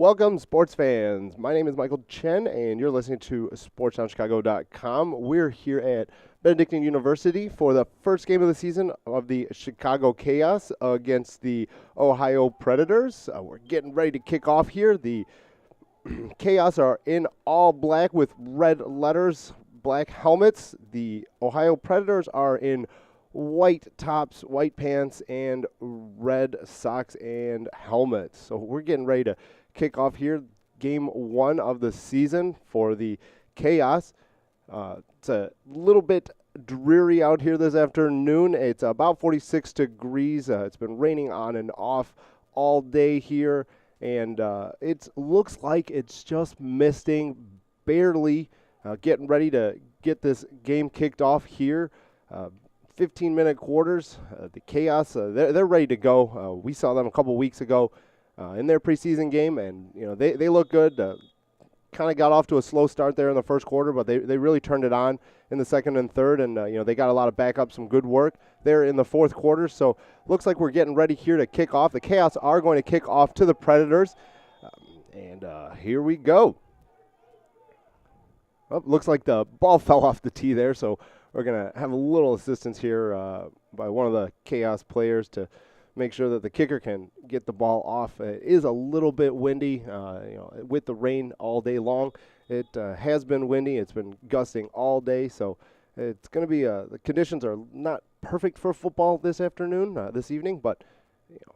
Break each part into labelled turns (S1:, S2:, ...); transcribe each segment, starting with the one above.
S1: Welcome, sports fans. My name is Michael Chen, and you're listening to SportsTownChicago.com. We're here at Benedictine University for the first game of the season of the Chicago Chaos against the Ohio Predators. We're getting ready to kick off here. The Chaos are in all black with red letters, black helmets. The Ohio Predators are in white tops, white pants, and red socks and helmets. So we're getting ready to kick off here game one of the season for the Chaos. It's a little bit dreary out here this afternoon. It's about 46 degrees. It's been raining on and off all day here, and it looks like it's just misting barely, getting ready to get this game kicked off here. 15-minute quarters. The Chaos, they're ready to go. We saw them a couple weeks ago in their preseason game, and they look good. Kind of got off to a slow start there in the first quarter, but they really turned it on in the second and third, and they got a lot of backup, some good work there in the fourth quarter. So looks like we're getting ready here to kick off. The Chaos are going to kick off to the Predators, and here we go. Oh, looks like the ball fell off the tee there, so we're going to have a little assistance here by one of the Chaos players to make sure that the kicker can get the ball off. It is a little bit windy, with the rain all day long. It has been windy. It's been gusting all day, so it's going to be the conditions are not perfect for football this evening, but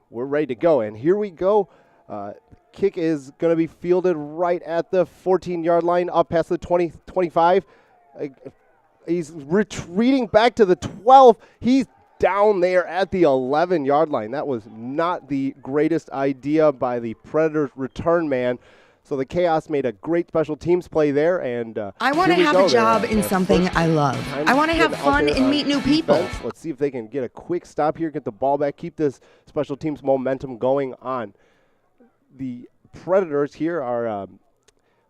S1: we're ready to go. And here we go. Kick is going to be fielded right at the 14-yard line, up past the 20, 25. He's retreating back to the 12. He's down there at the 11-yard line. That was not the greatest idea by the Predators return man. So the Chaos made a great special teams play there. And
S2: I want to have a job in something I love. I want to have fun and meet new people.
S1: Defense. Let's see if they can get a quick stop here, get the ball back, keep this special teams momentum going on. The Predators here are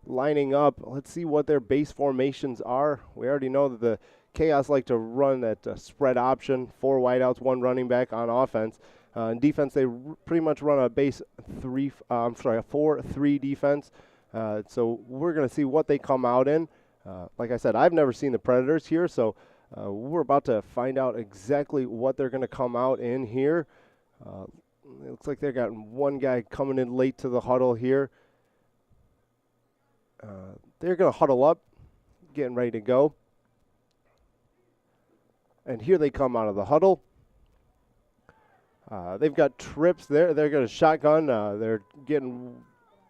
S1: lining up. Let's see what their base formations are. We already know that the Chaos like to run that spread option, 4 wideouts, 1 running back on offense. In defense, they pretty much run a base 4-3 defense. So we're going to see what they come out in. Like I said, I've never seen the Predators here, so we're about to find out exactly what they're going to come out in here. It looks like they've got one guy coming in late to the huddle here. They're going to huddle up, getting ready to go. And here they come out of the huddle. They've got trips there. They're going to shotgun. They're getting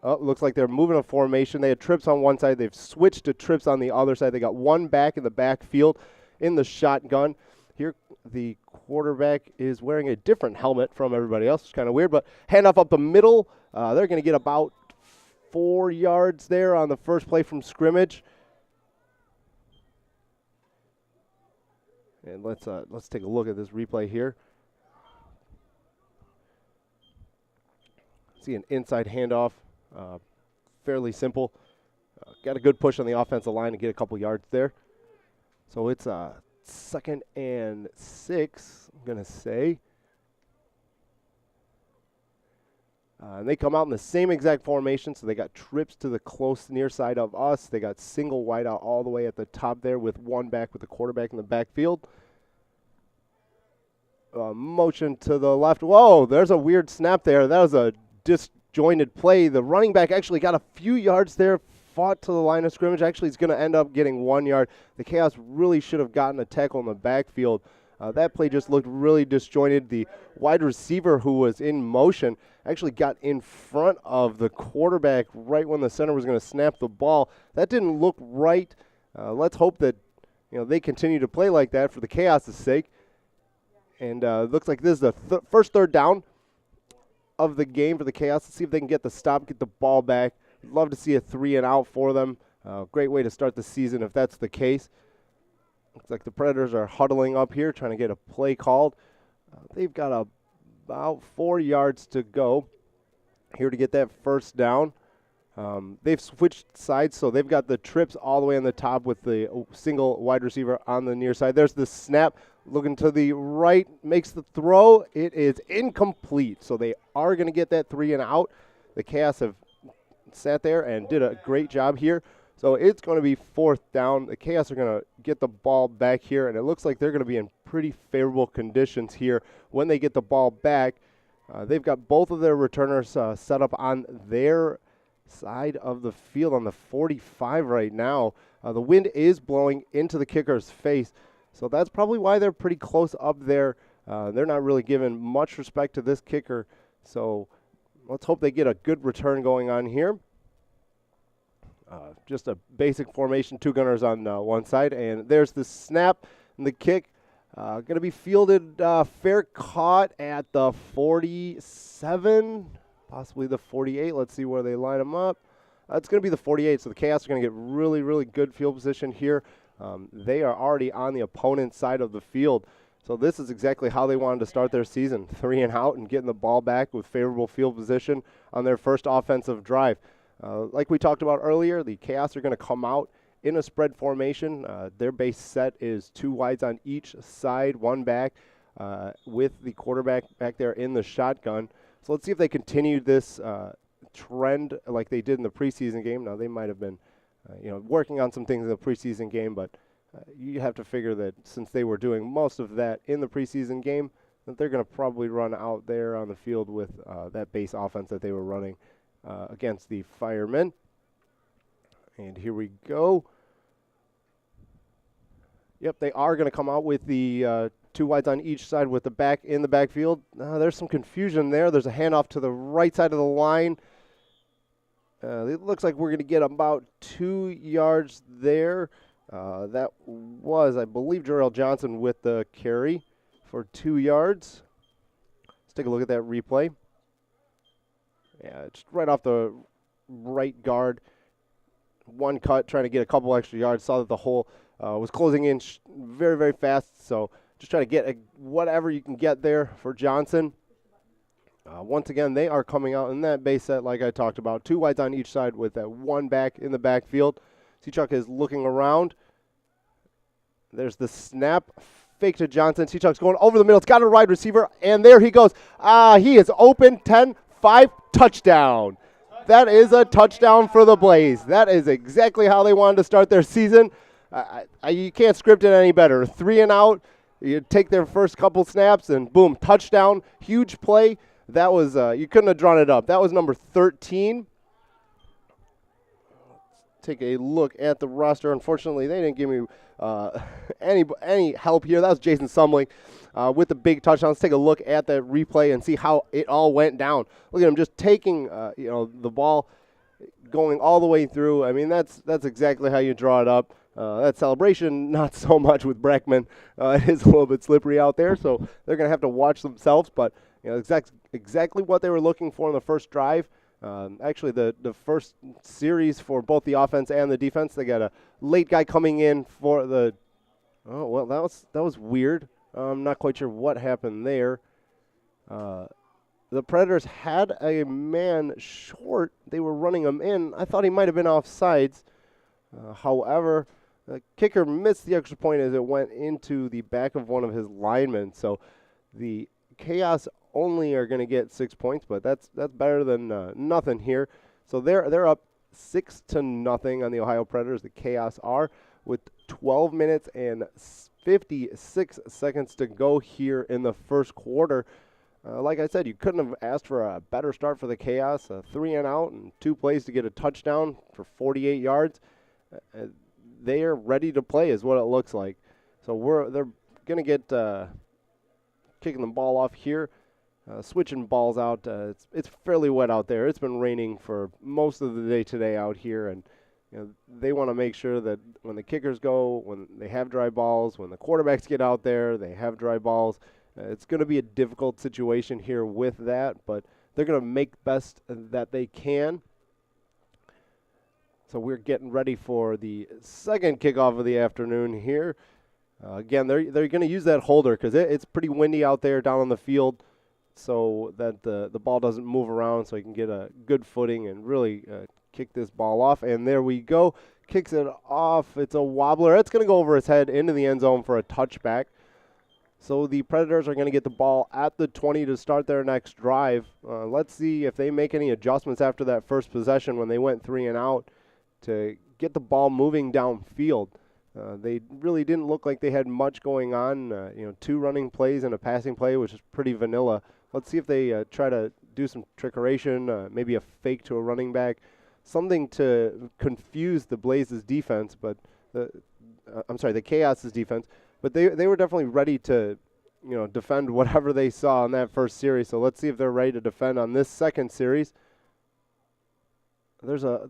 S1: looks like they're moving a formation. They had trips on one side. They've switched to trips on the other side. They got one back in the backfield in the shotgun. Here the quarterback is wearing a different helmet from everybody else. It's kind of weird, but handoff up the middle. They're going to get about 4 yards there on the first play from scrimmage. And let's take a look at this replay here. See an inside handoff, fairly simple. Got a good push on the offensive line to get a couple yards there. So it's 2nd and 6, I'm going to say. And they come out in the same exact formation, so they got trips to the close near side of us. They got single wideout all the way at the top there with one back with the quarterback in the backfield. Motion to the left. Whoa, there's a weird snap there. That was a disjointed play. The running back actually got a few yards there, fought to the line of scrimmage. Actually, he's going to end up getting 1 yard. The Chaos really should have gotten a tackle in the backfield. That play just looked really disjointed. The wide receiver who was in motion actually got in front of the quarterback right when the center was going to snap the ball. That didn't look right. Let's hope that they continue to play like that for the Chaos' sake. And it looks like this is the first third down of the game for the Chaos. Let's see if they can get the stop, get the ball back. Love to see a 3 and out for them. Great way to start the season if that's the case. Looks like the Predators are huddling up here, trying to get a play called. They've got about 4 yards to go here to get that first down. They've switched sides, so they've got the trips all the way on the top with the single wide receiver on the near side. There's the snap. Looking to the right, makes the throw. It is incomplete, so they are going to get that 3 and out. The Chaos have sat there and did a great job here. So it's going to be 4th down. The Chaos are going to get the ball back here, and it looks like they're going to be in pretty favorable conditions here when they get the ball back. They've got both of their returners set up on their side of the field on the 45 right now. The wind is blowing into the kicker's face, so that's probably why they're pretty close up there. They're not really giving much respect to this kicker, so let's hope they get a good return going on here. Just a basic formation, 2 gunners on one side, and there's the snap and the kick. Going to be fielded, fair caught at the 47, possibly the 48. Let's see where they line them up. It's going to be the 48, so the Chaos are going to get really, really good field position here. They are already on the opponent's side of the field, so this is exactly how they wanted to start their season, 3 and out and getting the ball back with favorable field position on their first offensive drive. Like we talked about earlier, the Chaos are going to come out in a spread formation. Their base set is 2 wides on each side, 1 back, with the quarterback back there in the shotgun. So let's see if they continue this trend like they did in the preseason game. Now, they might have been working on some things in the preseason game, but you have to figure that since they were doing most of that in the preseason game, that they're going to probably run out there on the field with that base offense that they were running against the Firemen. And here we go. Yep, they are going to come out with the 2 wides on each side with the back in the backfield. There's some confusion there. There's a handoff to the right side of the line. It looks like we're going to get about 2 yards there. That was, I believe, Jarrell Johnson with the carry for 2 yards. Let's take a look at that replay. Yeah, it's right off the right guard. 1 cut, trying to get a couple extra yards. Saw that the hole was closing in very, very fast. So just try to get whatever you can get there for Johnson. Once again, they are coming out in that base set like I talked about. 2 wides on each side with that 1 back in the backfield. Seachuck is looking around. There's the snap. Fake to Johnson. Seachuck's going over the middle. It's got a wide receiver, and there he goes. He is open. 10-5, touchdown. That is a touchdown for the Blaze. That is exactly how they wanted to start their season. You can't script it any better. 3 and out. You take their first couple snaps, and boom, touchdown. Huge play. That was you couldn't have drawn it up. That was number 13. Let's take a look at the roster. Unfortunately, they didn't give me any help here. That was Jason Sumling with the big touchdown. Let's take a look at that replay and see how it all went down. Look at him just taking the ball, going all the way through. I mean, that's exactly how you draw it up. That celebration, not so much with Breckman. It is a little bit slippery out there, so they're going to have to watch themselves. But exactly what they were looking for in the first drive. Actually, the first series for both the offense and the defense, they got a late guy coming in for the. Oh well, that was weird. I'm not quite sure what happened there. The Predators had a man short. They were running him in. I thought he might have been offsides. However, the kicker missed the extra point as it went into the back of one of his linemen. So the Chaos only are going to get 6 points, but that's better than nothing here. So they're up 6-0 on the Ohio Predators. The Chaos are with 12 minutes and 56 seconds to go here in the first quarter. Like I said, you couldn't have asked for a better start for the Chaos. 3 and out and 2 plays to get a touchdown for 48 yards. They are ready to play is what it looks like. So they're going to get kicking the ball off here. Switching balls out. It's fairly wet out there. It's been raining for most of the day today out here, and they want to make sure that when the kickers go, when they have dry balls, when the quarterbacks get out there, they have dry balls. It's going to be a difficult situation here with that, but they're going to make best that they can. So we're getting ready for the second kickoff of the afternoon here. Again, they're going to use that holder because it's pretty windy out there down on the field, so that the ball doesn't move around, so he can get a good footing and really kick this ball off. And there we go. Kicks it off. It's a wobbler. It's going to go over his head into the end zone for a touchback. So the Predators are going to get the ball at the 20 to start their next drive. Let's see if they make any adjustments after that first possession when they went 3 and out to get the ball moving downfield. They really didn't look like they had much going on. 2 running plays and a passing play, which is pretty vanilla. Let's see if they try to do some trickeration, maybe a fake to a running back, something to confuse the Blazes defense, but the Chaos's defense. But they were definitely ready to, defend whatever they saw in that first series. So let's see if they're ready to defend on this second series. There's a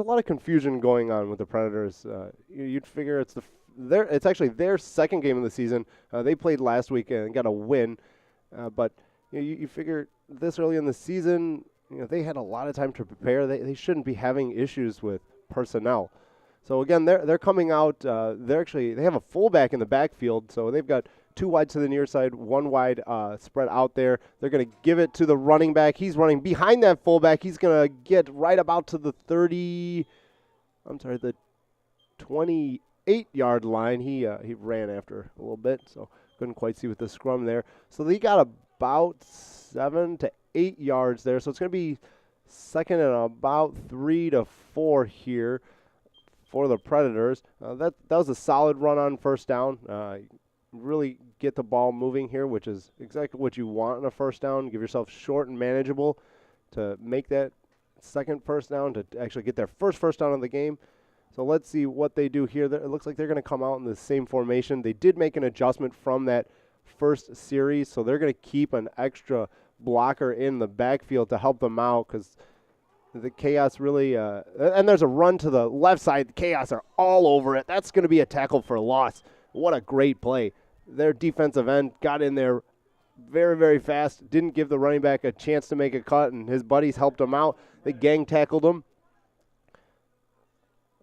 S1: lot of confusion going on with the Predators. You'd figure it's actually their second game of the season. They played last week and got a win, but you figure this early in the season, they had a lot of time to prepare. They shouldn't be having issues with personnel. So again, they're coming out. They have a fullback in the backfield, so they've got 2 wide to the near side, 1 wide spread out there. They're going to give it to the running back. He's running behind that fullback. He's going to get right about to the 28-yard line. He ran after a little bit, so couldn't quite see with the scrum there. So they got about 7 to 8 yards there. So it's going to be second and about 3 to 4 here for the Predators. That was a solid run on first down. Really get the ball moving here, which is exactly what you want in a first down. Give yourself short and manageable to make that second first down, to actually get their first down of the game. So let's see what they do here. It looks like they're going to come out in the same formation. They did make an adjustment from that first series, so they're going to keep an extra blocker in the backfield to help them out, because the Chaos really and there's a run to the left side. The Chaos are all over it. That's going to be a tackle for loss. What a great play. Their defensive end got in there very, very fast, didn't give the running back a chance to make a cut, and his buddies helped him out. They gang tackled him.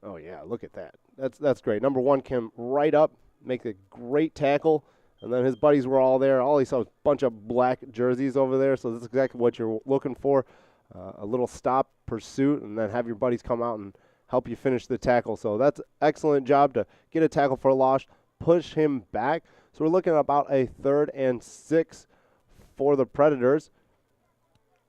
S1: Oh, yeah, look at that. That's great. Number 1 came right up, make a great tackle, and then his buddies were all there. All he saw was a bunch of black jerseys over there, so that's exactly what you're looking for, a little stop pursuit, and then have your buddies come out and help you finish the tackle. So that's an excellent job to get a tackle for a loss, push him back. So we're looking at about a 3rd and 6 for the Predators.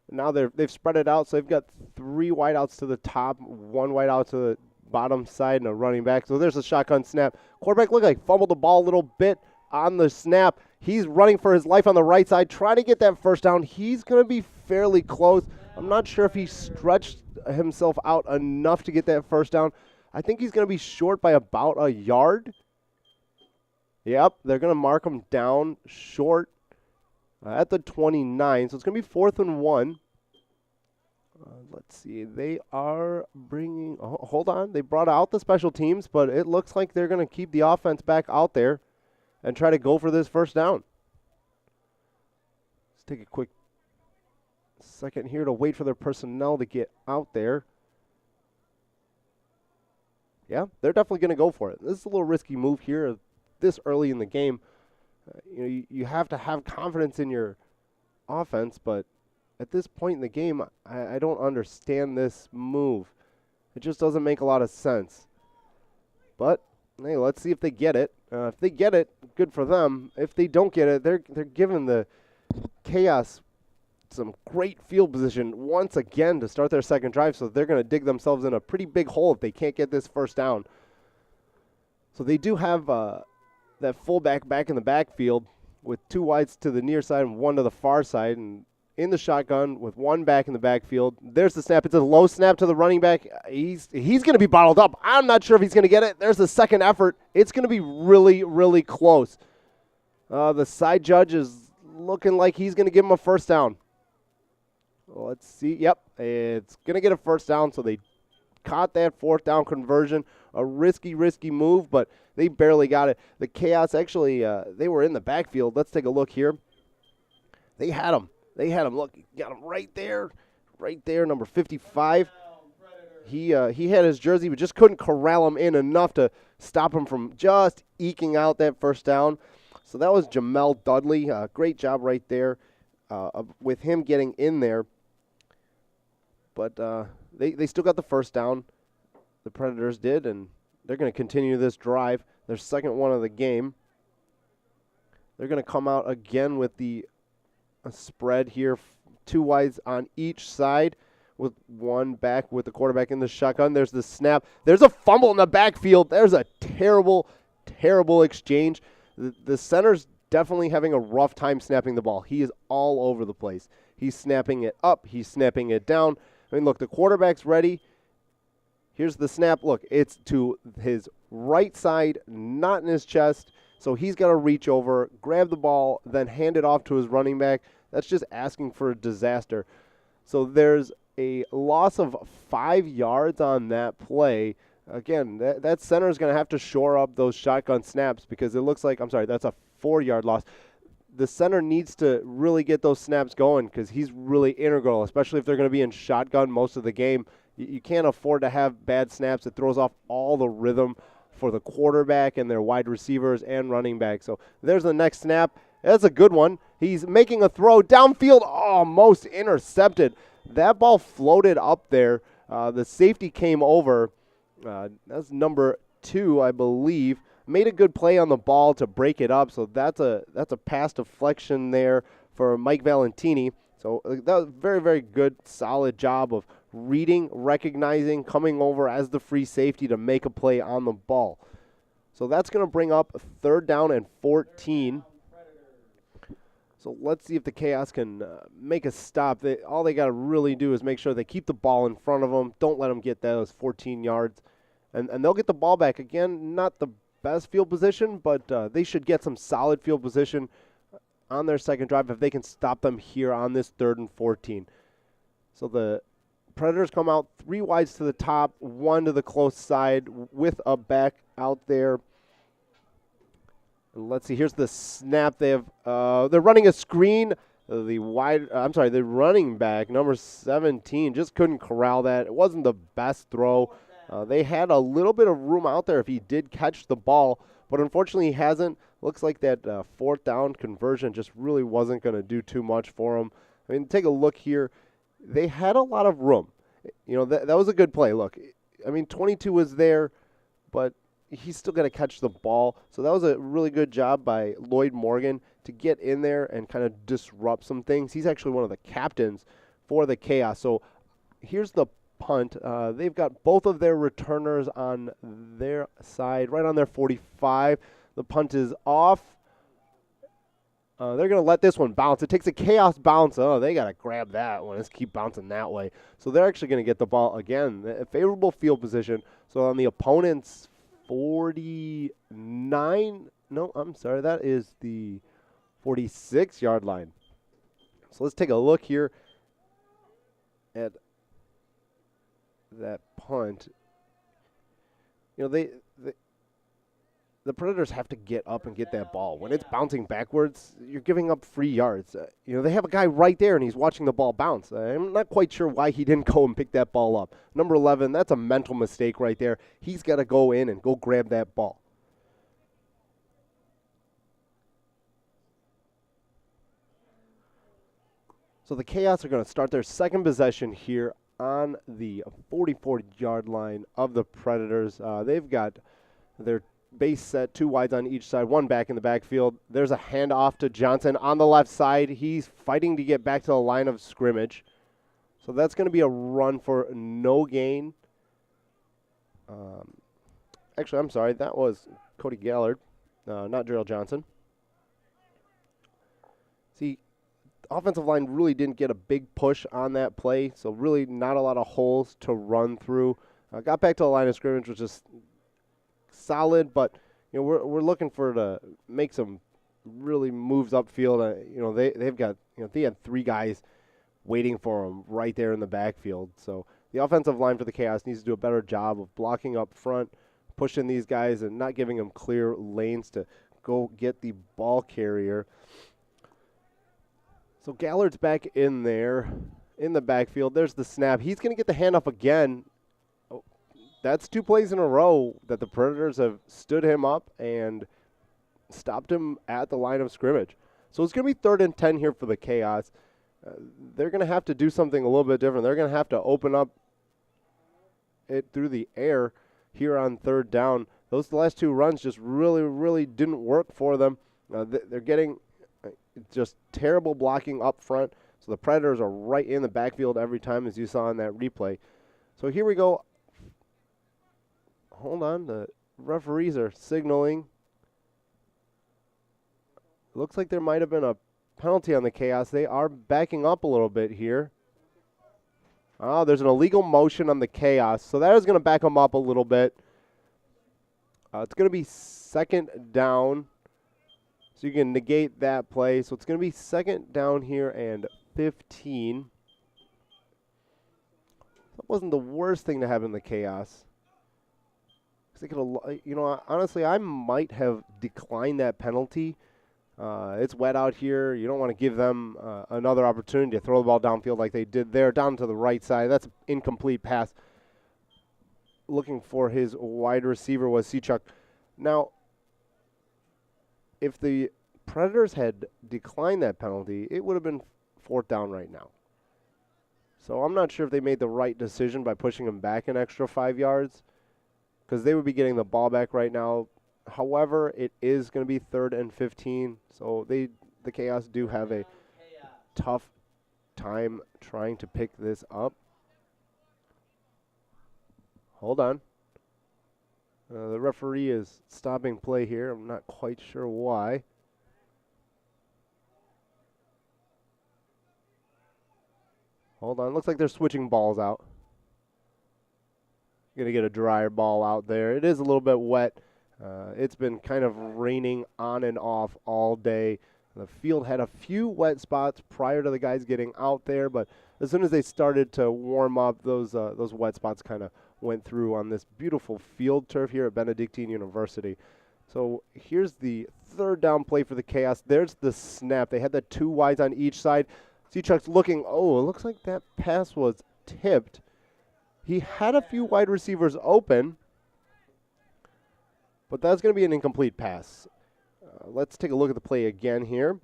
S1: Now they've spread it out, so they've got 3 wideouts to the top, 1 wideout to the bottom side, and a running back. So there's a shotgun snap. Quarterback looked like fumbled the ball a little bit on the snap. He's running for his life on the right side, trying to get that first down. He's going to be fairly close. I'm not sure if he stretched himself out enough to get that first down. I think he's going to be short by about a yard. Yep, they're going to mark him down short at the 29. So it's going to be 4th and 1. Let's see. They are bringing – hold on. They brought out the special teams, but it looks like they're going to keep the offense back out there and try to go for this first down. Let's take a quick second here to wait for their personnel to get out there. Yeah, they're definitely going to go for it. This is a little risky move here this early in the game. You have to have confidence in your offense, but at this point in the game, I don't understand this move. It just doesn't make a lot of sense. But hey, let's see if they get it. If they get it, good for them. If they don't get it, they're giving the Chaos some great field position once again to start their second drive, so they're going to dig themselves in a pretty big hole if they can't get this first down. So they do have that fullback back in the backfield with 2 wides to the near side and 1 to the far side, and in the shotgun with 1 back in the backfield. There's the snap. It's a low snap to the running back. He's going to be bottled up. I'm not sure if he's going to get it. There's the second effort. It's going to be really, really close. The side judge is looking like he's going to give him a first down. Let's see. Yep, it's going to get a first down, so they caught that 4th down conversion. A risky move, but they barely got it. The Chaos actually, they were in the backfield. Let's take a look here. They had him. Look, got him right there, number 55. He had his jersey, but just couldn't corral him in enough to stop him from just eking out that first down. So that was Jamel Dudley. Great job right there with him getting in there. But they still got the first down. The Predators did, and they're going to continue this drive, their second one of the game. They're going to come out again with the spread here, 2 wides on each side with one back with the quarterback in the shotgun. There's the snap. There's a fumble in the backfield. There's a terrible, terrible exchange. The center's definitely having a rough time snapping the ball. He is all over the place. He's snapping it up. He's snapping it down. I mean, look, the quarterback's ready. Here's the snap. Look, it's to his right side, not in his chest. So he's got to reach over, grab the ball, then hand it off to his running back. That's just asking for a disaster. So there's a loss of 5 yards on that play. Again, that center is going to have to shore up those shotgun snaps because it looks like, that's a 4-yard loss. The center needs to really get those snaps going because he's really integral, especially if they're going to be in shotgun most of the game. You can't afford to have bad snaps. It throws off all the rhythm for the quarterback and their wide receivers and running back. So there's the next snap. That's a good one. He's making a throw downfield, almost intercepted. That ball floated up there. The safety came over. That's number 2, I believe. Made a good play on the ball to break it up. So that's a pass deflection there for Mike Valentini. So that was a very, very good, solid job of reading, recognizing, coming over as the free safety to make a play on the ball. So that's going to bring up 3rd down and 14. So let's see if the Chaos can make a stop. All they got to really do is make sure they keep the ball in front of them. Don't let them get those 14 yards. And they'll get the ball back. Again, not the best field position, but they should get some solid field position on their second drive if they can stop them here on this 3rd and 14. So the Predators come out 3 wides to the top, 1 to the close side with a back out there. Let's see. Here's the snap. They're running a screen. The running back, number 17, just couldn't corral that. It wasn't the best throw. They had a little bit of room out there if he did catch the ball, but unfortunately he hasn't. Looks like that 4th down conversion just really wasn't going to do too much for him. I mean, take a look here. They had a lot of room. You know, that was a good play. Look, I mean, 22 was there, but he's still got to catch the ball. So that was a really good job by Lloyd Morgan to get in there and kind of disrupt some things. He's actually one of the captains for the Chaos. So here's the punt. They've got both of their returners on their side, right on their 45. The punt is off. They're going to let this one bounce. It takes a Chaos bounce. Oh, they got to grab that one. Let's keep bouncing that way. So they're actually going to get the ball again. A favorable field position. So on the opponent's 49. No, I'm sorry. That is the 46-yard line. So let's take a look here at that punt. You know, the Predators have to get up and get that ball. When it's bouncing backwards, you're giving up 3 yards. You know, they have a guy right there, and he's watching the ball bounce. I'm not quite sure why he didn't go and pick that ball up. Number 11, that's a mental mistake right there. He's got to go in and go grab that ball. So the Chaos are going to start their second possession here on the 44-yard line of the Predators. They've got their base set, 2 wides on each side, 1 back in the backfield. There's a handoff to Johnson on the left side. He's fighting to get back to the line of scrimmage. So that's going to be a run for no gain. Actually, I'm sorry. That was Cody Gallard, not Gerald Johnson. See, offensive line really didn't get a big push on that play, so really not a lot of holes to run through. Got back to the line of scrimmage, which is solid, but you know we're looking for to make some really moves upfield. You know they've got they had 3 guys waiting for them right there in the backfield. So the offensive line for the Chaos needs to do a better job of blocking up front, pushing these guys, and not giving them clear lanes to go get the ball carrier. So Gallard's back in there in the backfield. There's the snap. He's going to get the handoff again. That's 2 plays in a row that the Predators have stood him up and stopped him at the line of scrimmage. So it's going to be 3rd and 10 here for the Chaos. They're going to have to do something a little bit different. They're going to have to open up it through the air here on 3rd down. Those last 2 runs just really, really didn't work for them. They're getting just terrible blocking up front. So the Predators are right in the backfield every time, as you saw in that replay. So here we go. Hold on. The referees are signaling. Looks like there might have been a penalty on the Chaos. They are backing up a little bit here. Oh, there's an illegal motion on the Chaos. So that is going to back them up a little bit. It's going to be second down. So you can negate that play. So it's going to be second down here and 15. That wasn't the worst thing to have in the Chaos. They could have, honestly, I might have declined that penalty. It's wet out here. You don't want to give them another opportunity to throw the ball downfield like they did there, down to the right side. That's an incomplete pass. Looking for his wide receiver was Sechuk. Now, if the Predators had declined that penalty, it would have been fourth down right now. So I'm not sure if they made the right decision by pushing him back an extra 5 yards, because they would be getting the ball back right now. However, it is going to be 3rd and 15, so the Chaos do have a tough time trying to pick this up. Hold on. The referee is stopping play here. I'm not quite sure why. Hold on. Looks like they're switching balls out. Going to get a drier ball out there. It is a little bit wet. It's been kind of raining on and off all day. The field had a few wet spots prior to the guys getting out there, but as soon as they started to warm up, those wet spots kind of went through on this beautiful field turf here at Benedictine University. So here's the 3rd down play for the Chaos. There's the snap. They had the 2 wides on each side. Sechuk's looking. Oh, it looks like that pass was tipped. He had a few wide receivers open, but that's going to be an incomplete pass. Let's take a look at the play again here.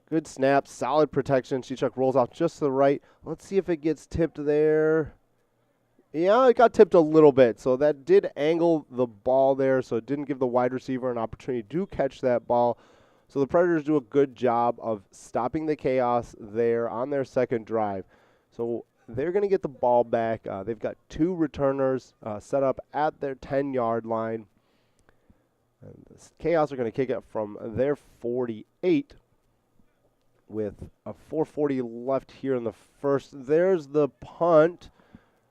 S1: Good snap, solid protection. Sechuk rolls off just to the right. Let's see if it gets tipped there. Yeah, it got tipped a little bit, so that did angle the ball there, so it didn't give the wide receiver an opportunity to catch that ball. So the Predators do a good job of stopping the Chaos there on their second drive. So they're going to get the ball back. They've got 2 returners set up at their 10-yard line. And the Chaos are going to kick it from their 48 with a 4:40 left here in the first. There's the punt.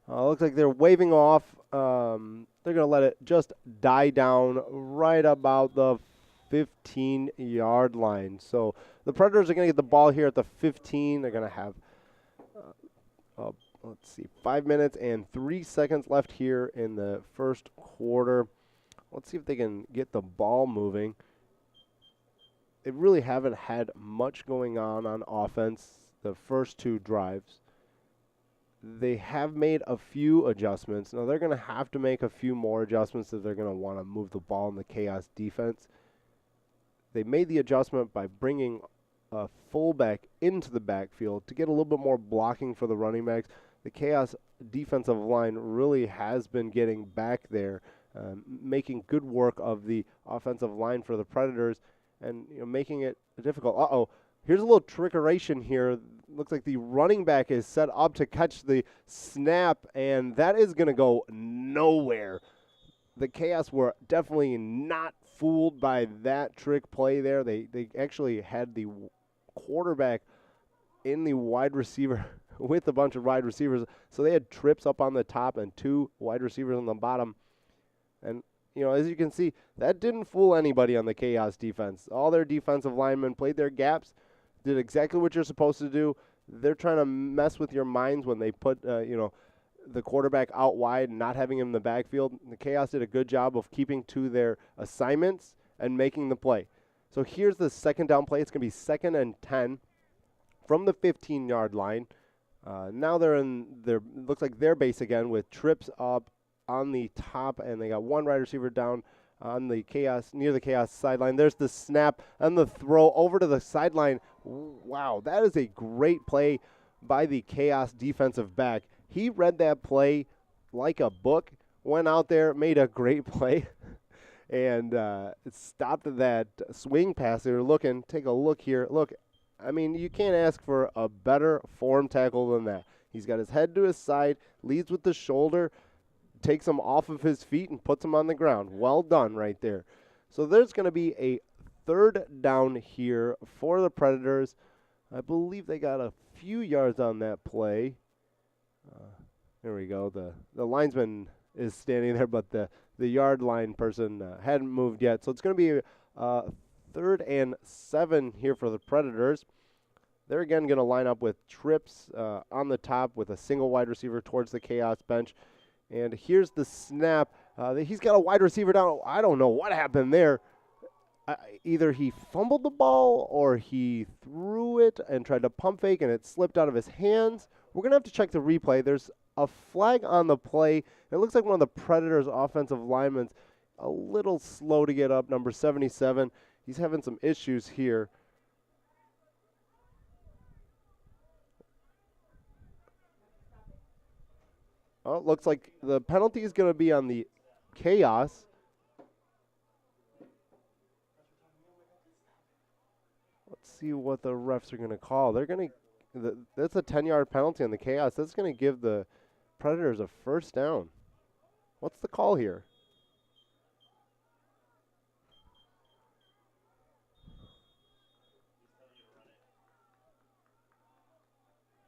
S1: Looks like they're waving off. They're going to let it just die down right about the 15-yard line. So the Predators are going to get the ball here at the 15. They're going to have, let's see, 5 minutes and 3 seconds left here in the first quarter. Let's see if they can get the ball moving. They really haven't had much going on offense the first 2 drives. They have made a few adjustments. Now, they're going to have to make a few more adjustments if they're going to want to move the ball in the Chaos defense. They made the adjustment by bringing a fullback into the backfield to get a little bit more blocking for the running backs. The Chaos defensive line really has been getting back there, making good work of the offensive line for the Predators and making it difficult. Uh-oh. Here's a little trickeration here. Looks like the running back is set up to catch the snap, and that is going to go nowhere. The Chaos were definitely not fooled by that trick play there. They actually had the quarterback in the wide receiver with a bunch of wide receivers. So they had trips up on the top and 2 wide receivers on the bottom. And, as you can see, that didn't fool anybody on the Chaos defense. All their defensive linemen played their gaps, did exactly what you're supposed to do. They're trying to mess with your minds when they put, the quarterback out wide and not having him in the backfield. The Chaos did a good job of keeping to their assignments and making the play. So here's the second down play. It's going to be 2nd and 10 from the 15-yard line. Now they're in looks like their base again with trips up on the top, and they got 1 wide receiver down on the Chaos, near the Chaos sideline. There's the snap and the throw over to the sideline. Wow, that is a great play by the Chaos defensive back. He read that play like a book, went out there, made a great play, and stopped that swing pass. They were looking. Take a look here. Look, I mean, you can't ask for a better form tackle than that. He's got his head to his side, leads with the shoulder, takes him off of his feet, and puts him on the ground. Well done right there. So there's going to be a third down here for the Predators. I believe they got a few yards on that play. There we go. The linesman is standing there, but the yard line person hadn't moved yet. So it's going to be 3rd and 7 here for the Predators. They're again going to line up with trips on the top with a single wide receiver towards the Chaos bench. And here's the snap. He's got a wide receiver down. I don't know what happened there. Either he fumbled the ball or he threw it and tried to pump fake and it slipped out of his hands. We're going to have to check the replay. There's a flag on the play. It looks like one of the Predators' offensive linemen a little slow to get up, number 77. He's having some issues here. Oh, it looks like the penalty is going to be on the Chaos. Let's see what the refs are going to call. They're going to that's a 10-yard penalty on the Chaos. That's going to give the Predators a first down. What's the call here?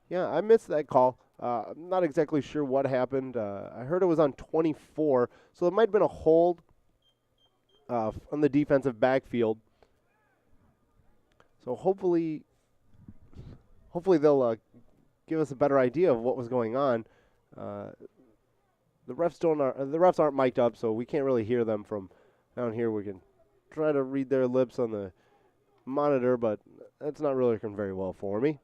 S1: Yeah, I missed that call. I'm not exactly sure what happened. I heard it was on 24, so it might have been a hold on the defensive backfield. So hopefully they'll give us a better idea of what was going on. The refs aren't mic'd up, so we can't really hear them from down here. We can try to read their lips on the monitor, but that's not really working very well for me.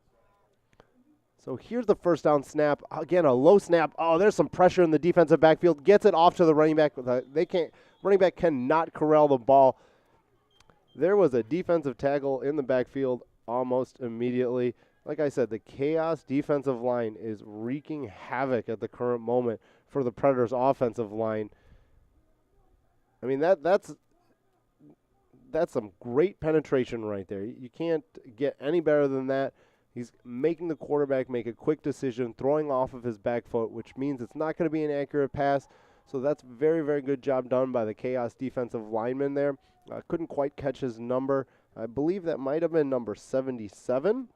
S1: So here's the first down snap. Again, a low snap. Oh, there's some pressure in the defensive backfield. Gets it off to the running back. Running back cannot corral the ball. There was a defensive tackle in the backfield almost immediately. Like I said, the Chaos defensive line is wreaking havoc at the current moment for the Predators offensive line. I mean, that's some great penetration right there. You can't get any better than that. He's making the quarterback make a quick decision, throwing off of his back foot, which means it's not going to be an accurate pass. So that's very, very good job done by the Chaos defensive lineman there. Couldn't quite catch his number. I believe that might have been number 77.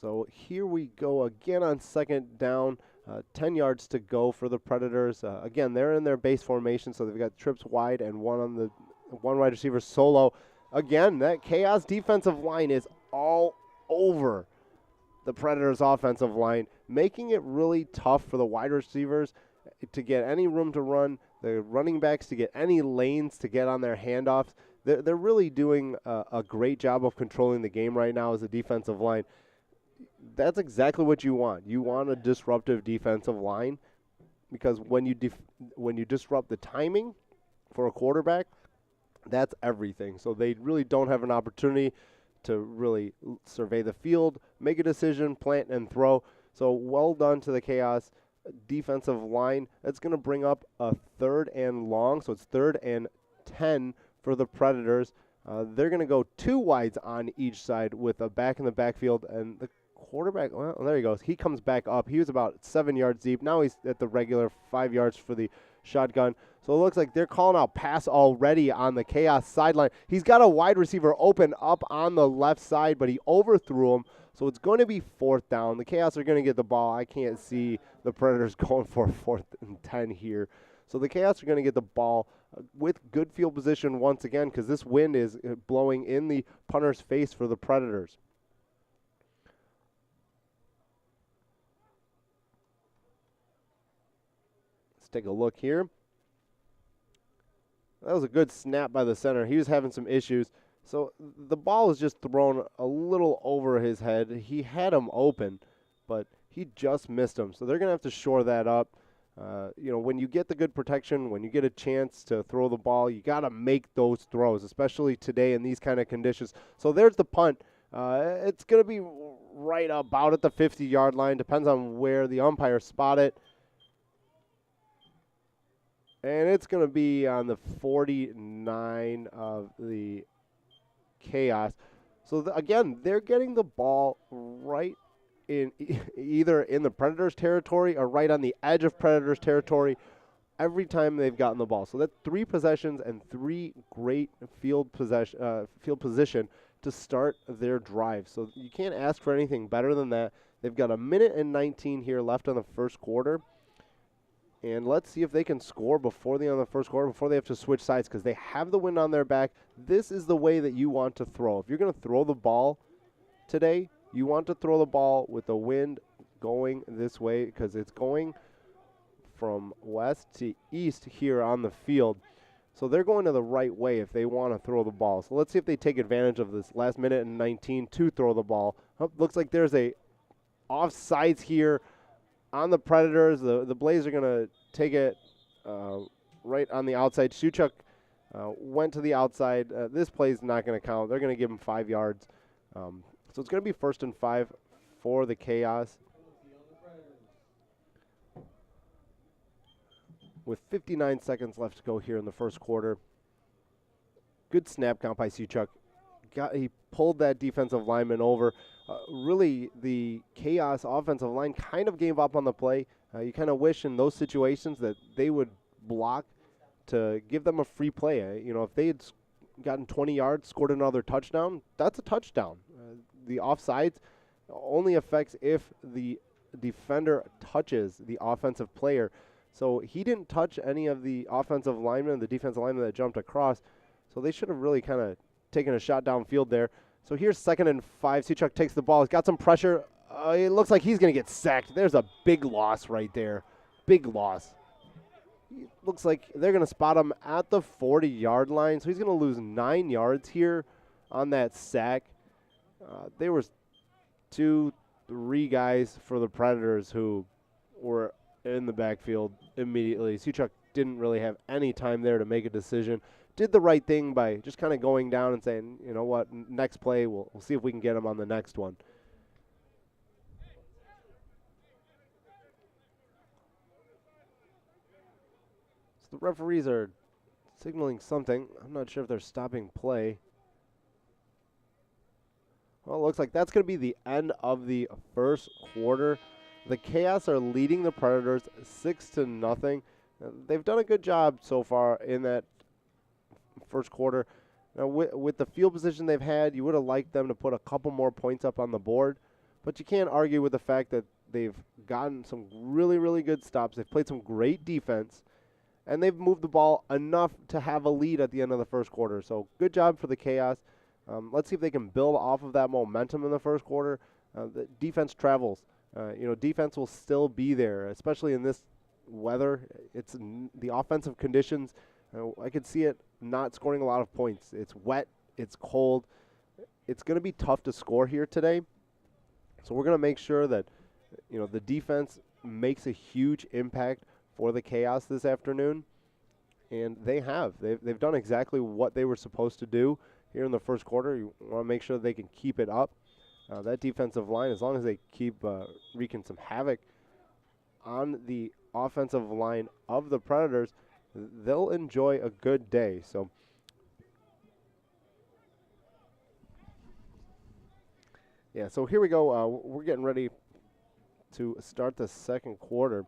S1: So here we go again on second down. 10 yards to go for the Predators. Again, they're in their base formation, so they've got trips wide and one wide receiver solo. Again, that Chaos defensive line is all over the Predators offensive line, making it really tough for the wide receivers to get any room to run, the running backs to get any lanes to get on their handoffs. They're really doing a great job of controlling the game right now as a defensive line. That's exactly what you want. You want a disruptive defensive line because when you disrupt the timing for a quarterback, that's everything. So they really don't have an opportunity to really survey the field, make a decision, plant, and throw. So well done to the Chaos defensive line. That's going to bring up a 3rd and long, so it's 3rd and 10 for the Predators. They're going to go 2 wides on each side with a back in the backfield, and the quarterback, well, there he goes. He comes back up. He was about 7 yards deep. Now he's at the regular 5 yards for the shotgun. So it looks like they're calling out pass already on the Chaos sideline. He's got a wide receiver open up on the left side, but he overthrew him. So it's going to be 4th down. The Chaos are going to get the ball. I can't see the Predators going for 4th and 10 here. So the Chaos are going to get the ball with good field position once again because this wind is blowing in the punter's face for the Predators. Let's take a look here. That was a good snap by the center. He was having some issues. So the ball was just thrown a little over his head. He had him open, but he just missed him. So they're going to have to shore that up. When you get the good protection, when you get a chance to throw the ball, you got to make those throws, especially today in these kind of conditions. So there's the punt. It's going to be right about at the 50-yard line. Depends on where the umpire spot it. And it's going to be on the 49 of the Chaos. So, again, they're getting the ball right in either in the Predators' territory or right on the edge of Predators' territory every time they've gotten the ball. So that's 3 possessions and 3 great field position to start their drive. So you can't ask for anything better than that. They've got 1:19 here left on the first quarter. And let's see if they can score before the end of the first quarter, before they have to switch sides, because they have the wind on their back. This is the way that you want to throw. If you're going to throw the ball today, you want to throw the ball with the wind going this way, because it's going from west to east here on the field. So they're going to the right way if they want to throw the ball. So let's see if they take advantage of this last 1:19 to throw the ball. Oh, looks like there's a offsides here on the Predators. The Blaze are going to take it right on the outside. Shewchuk went to the outside. This play is not going to count. They're going to give him 5 yards. So it's going to be 1st and 5 for the Chaos. With 59 seconds left to go here in the first quarter. Good snap count by Shewchuk. He pulled that defensive lineman over. Really, the Chaos offensive line kind of gave up on the play. You kind of wish in those situations that they would block to give them a free play. If they had gotten 20 yards, scored another touchdown, that's a touchdown. The offsides only affects if the defender touches the offensive player. So he didn't touch any of the offensive linemen, the defensive linemen that jumped across. So they should have really kind of taken a shot downfield there. So here's 2nd and 5. Shewchuk takes the ball. He's got some pressure. It looks like he's going to get sacked. There's a big loss right there. Big loss. It looks like they're going to spot him at the 40-yard line. So he's going to lose 9 yards here on that sack. There was 2-3 guys for the Predators who were in the backfield immediately. Shewchuk didn't really have any time there to make a decision. Did the right thing by just kind of going down and saying, you know what, next play, we'll see if we can get him on the next one. So the referees are signaling something. I'm not sure if they're stopping play. Well, it looks like that's going to be the end of the first quarter. The Chaos are leading the Predators 6-0. They've done a good job so far in that first quarter. Now, with the field position they've had, you would have liked them to put a couple more points up on the board, but you can't argue with the fact that they've gotten some really, really good stops. They've played some great defense, and they've moved the ball enough to have a lead at the end of the first quarter. So good job for the Chaos. Let's see if they can build off of that momentum in the first quarter. The defense travels. Defense will still be there, especially in this weather. It's the offensive conditions. I could see it not scoring a lot of points. It's wet. It's cold. It's going to be tough to score here today. So we're going to make sure that, the defense makes a huge impact for the Chaos this afternoon. And they have. They've done exactly what they were supposed to do here in the first quarter. You want to make sure they can keep it up. That defensive line, as long as they keep wreaking some havoc on the offensive line of the Predators, they'll enjoy a good day. So, yeah, so here we go. We're getting ready to start the second quarter.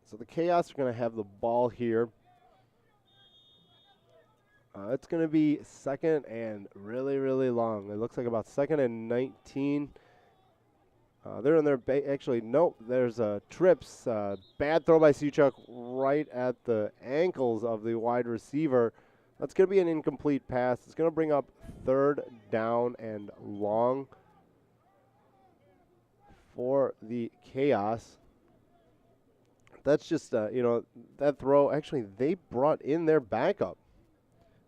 S1: So the Chaos are going to have the ball here. It's going to be 2nd and really, really long. It looks like about 2nd and 19. They're in their actually, nope, there's trips. Bad throw by Shewchuk right at the ankles of the wide receiver. That's going to be an incomplete pass. It's going to bring up 3rd down and long for the Chaos. That's just, that throw. Actually, they brought in their backup.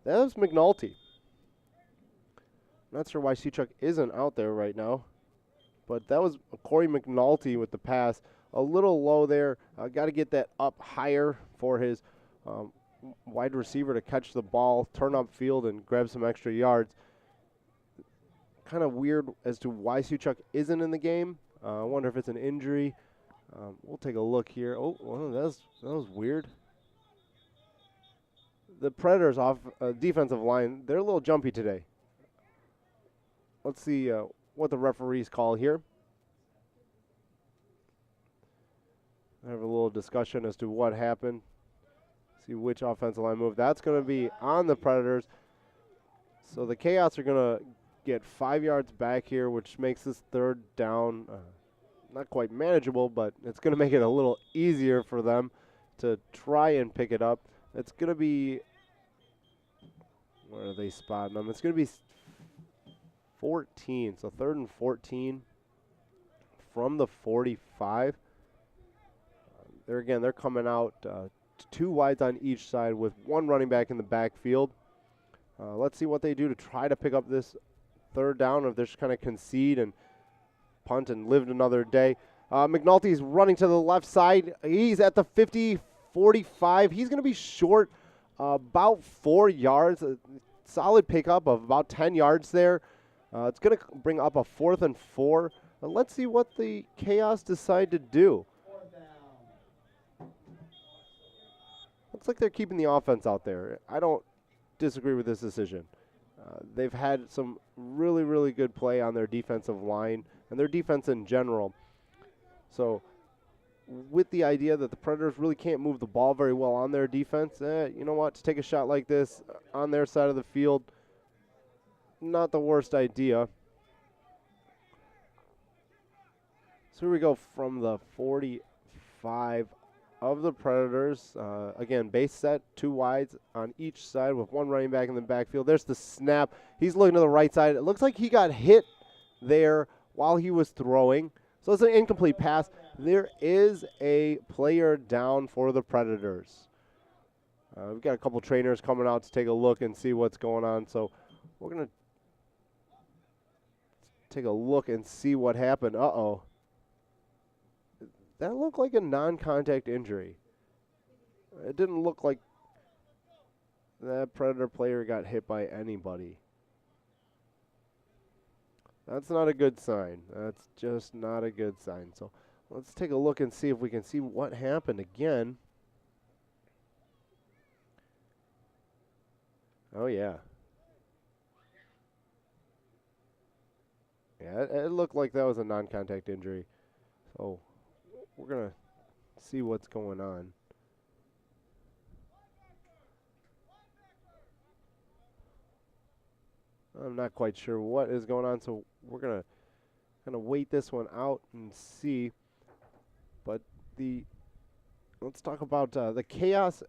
S1: That was McNulty. Not sure why Shewchuk isn't out there right now. But that was Corey McNulty with the pass. A little low there. Got to get that up higher for his wide receiver to catch the ball, turn up field, and grab some extra yards. Kind of weird as to why Shewchuk isn't in the game. I wonder if it's an injury. We'll take a look here. Oh, well, that was weird. The Predators defensive line, they're a little jumpy today. Let's see what the referees call here. Have a little discussion as to what happened. See which offensive line move. That's going to be on the Predators. So the Chaos are going to get 5 yards back here, which makes this third down not quite manageable, but it's going to make it a little easier for them to try and pick it up. It's going to be, where are they spotting them? It's going to be 14, so 3rd and 14 from the 45. They're coming out 2 wides on each side with 1 running back in the backfield. Let's see what they do to try to pick up this third down, or if they just kind of concede and punt and live another day. McNulty's running to the left side. He's at the 50, 45. He's going to be short about 4 yards. A solid pickup of about 10 yards there. It's going to bring up a 4th and 4. Let's see what the Chaos decide to do. Looks like they're keeping the offense out there. I don't disagree with this decision. They've had some really, really good play on their defensive line and their defense in general. So with the idea that the Predators really can't move the ball very well on their defense, you know what, to take a shot like this on their side of the field, not the worst idea. So here we go from the 45 of the Predators. Again, base set, 2 wides on each side with 1 running back in the backfield. There's the snap. He's looking to the right side. It looks like he got hit there while he was throwing. So it's an incomplete pass. There is a player down for the Predators. We've got a couple trainers coming out to take a look and see what's going on. So we're going to take a look and see what happened. Uh-oh. That looked like a non-contact injury. It didn't look like that Predator player got hit by anybody. That's not a good sign. That's just not a good sign. So let's take a look and see if we can see what happened again. Oh, yeah. Yeah, it looked like that was a non-contact injury. So we're going to see what's going on. I'm not quite sure what is going on, so we're going to kind of wait this one out and see. But let's talk about the Chaos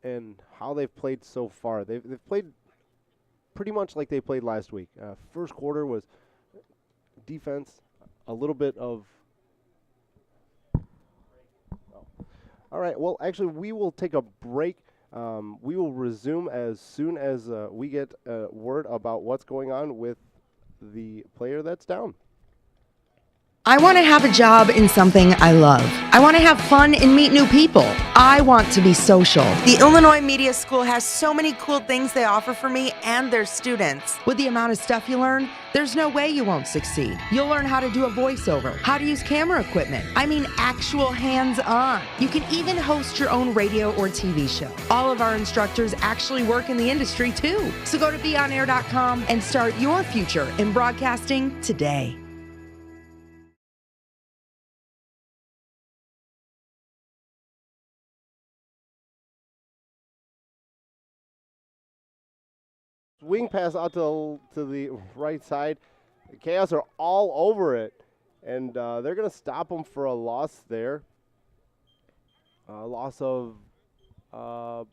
S1: and how they've played so far. They've played pretty much like they played last week. First quarter was defense, a little bit of... All right, well, actually, we will take a break. We will resume as soon as we get word about what's going on with the player that's down.
S2: I want to have a job in something I love. I want to have fun and meet new people. I want to be social. The Illinois Media School has so many cool things they offer for me and their students. With the amount of stuff you learn, there's no way you won't succeed. You'll learn how to do a voiceover, how to use camera equipment. I mean, actual hands-on. You can even host your own radio or TV show. All of our instructors actually work in the industry too. So go to beonair.com and start your future in broadcasting today.
S1: Wing pass out to the right side. The Chaos are all over it, and they're going to stop them for a loss there. A loss of about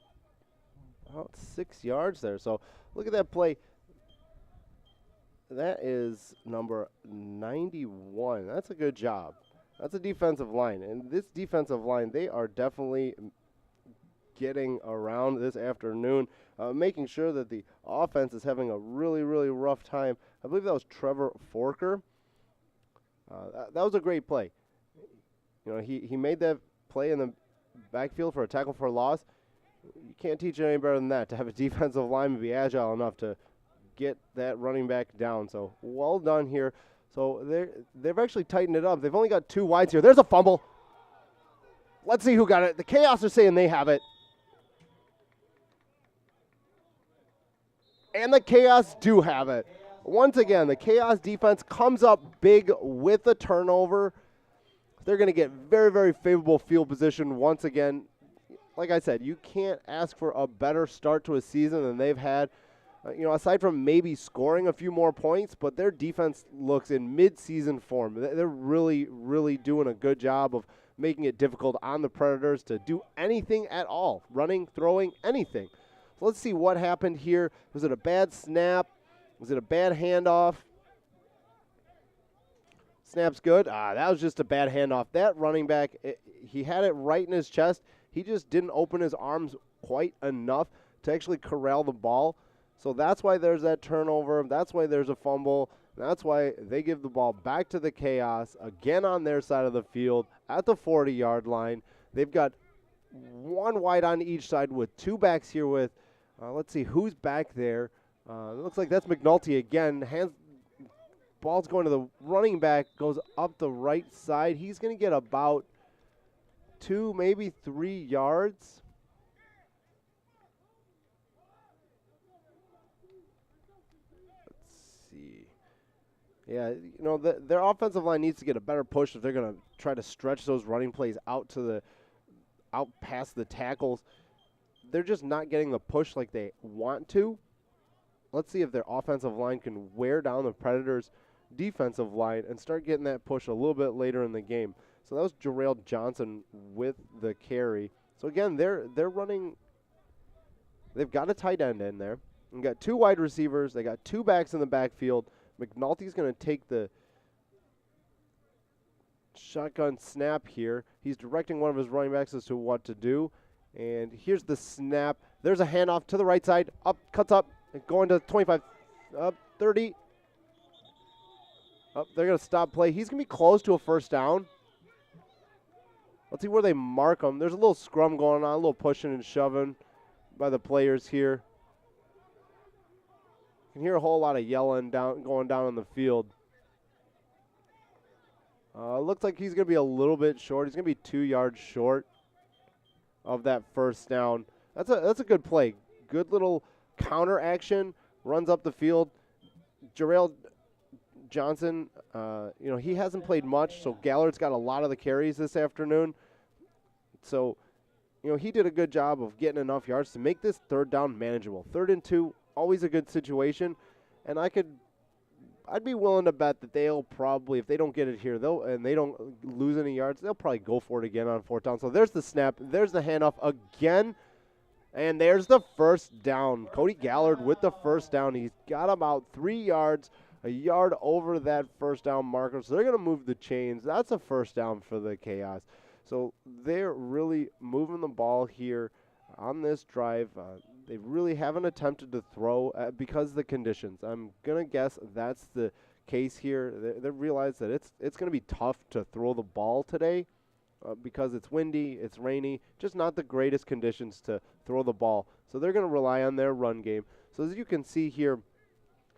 S1: 6 yards there. So look at that play. That is number 91. That's a good job. That's a defensive line. And this defensive line, they are definitely getting around this afternoon, making sure that the offense is having a really, really rough time. I believe that was Trevor Forker. That was a great play. You know, he made that play in the backfield for a tackle for a loss. You can't teach it any better than that, to have a defensive lineman be agile enough to get that running back down. So well done here. So they've actually tightened it up. They've only got 2 wides here. There's a fumble. Let's see who got it. The Chaos are saying they have it. And the Chaos do have it. Once again, the Chaos defense comes up big with a turnover. They're going to get very, very favorable field position once again. Like I said, you can't ask for a better start to a season than they've had. Aside from maybe scoring a few more points, but their defense looks in mid-season form. They're really, really doing a good job of making it difficult on the Predators to do anything at all, running, throwing, anything. So let's see what happened here. Was it a bad snap? Was it a bad handoff? Snap's good. That was just a bad handoff. That running back, he had it right in his chest. He just didn't open his arms quite enough to actually corral the ball. So that's why there's that turnover. That's why there's a fumble. That's why they give the ball back to the Chaos, again on their side of the field at the 40-yard line. They've got one wide on each side with two backs here with, let's see who's back there. It looks like that's McNulty again. Ball's going to the running back, goes up the right side. He's going to get about 2, maybe 3 yards. Let's see. Yeah, their offensive line needs to get a better push if they're going to try to stretch those running plays out past the tackles. They're just not getting the push like they want to. Let's see if their offensive line can wear down the Predators' defensive line and start getting that push a little bit later in the game. So that was Jarrell Johnson with the carry. So again, they're running. They've got a tight end in there. They've got 2 wide receivers. They got 2 backs in the backfield. McNulty's going to take the shotgun snap here. He's directing one of his running backs as to what to do. And here's the snap. There's a handoff to the right side. Up, cuts up. Going to 25, up 30. Up, they're going to stop play. He's going to be close to a first down. Let's see where they mark him. There's a little scrum going on, a little pushing and shoving by the players here. You can hear a whole lot of yelling going down on the field. Looks like he's going to be a little bit short. He's going to be 2 yards short of that first down. That's a good play. Good little counter action, runs up the field. Jarrell Johnson, he hasn't played much, so Gallard's got a lot of the carries this afternoon. So, he did a good job of getting enough yards to make this third down manageable. 3rd and 2, always a good situation, and I'd be willing to bet that they'll probably, if they don't get it here, and they don't lose any yards, they'll probably go for it again on 4th down. So there's the snap, there's the handoff again. And there's the first down. Cody Gallard with the first down. He's got about 3 yards, a yard over that first down marker. So they're going to move the chains. That's a first down for the Chaos. So they're really moving the ball here on this drive. They really haven't attempted to throw because of the conditions. I'm going to guess that's the case here. They realize that it's going to be tough to throw the ball today. Because it's windy, it's rainy, just not the greatest conditions to throw the ball. So they're going to rely on their run game. So as you can see here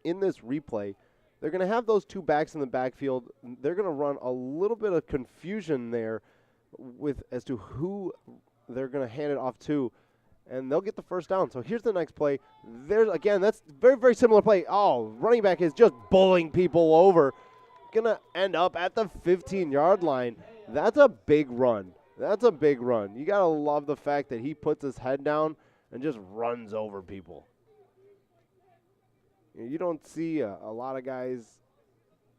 S1: in this replay, they're going to have those 2 backs in the backfield. They're going to run a little bit of confusion there as to who they're going to hand it off to, and they'll get the first down. So here's the next play. That's very, very similar play. Oh, running back is just bowling people over. Going to end up at the 15-yard line. That's a big run. That's a big run. You got to love the fact that he puts his head down and just runs over people. You don't see a lot of guys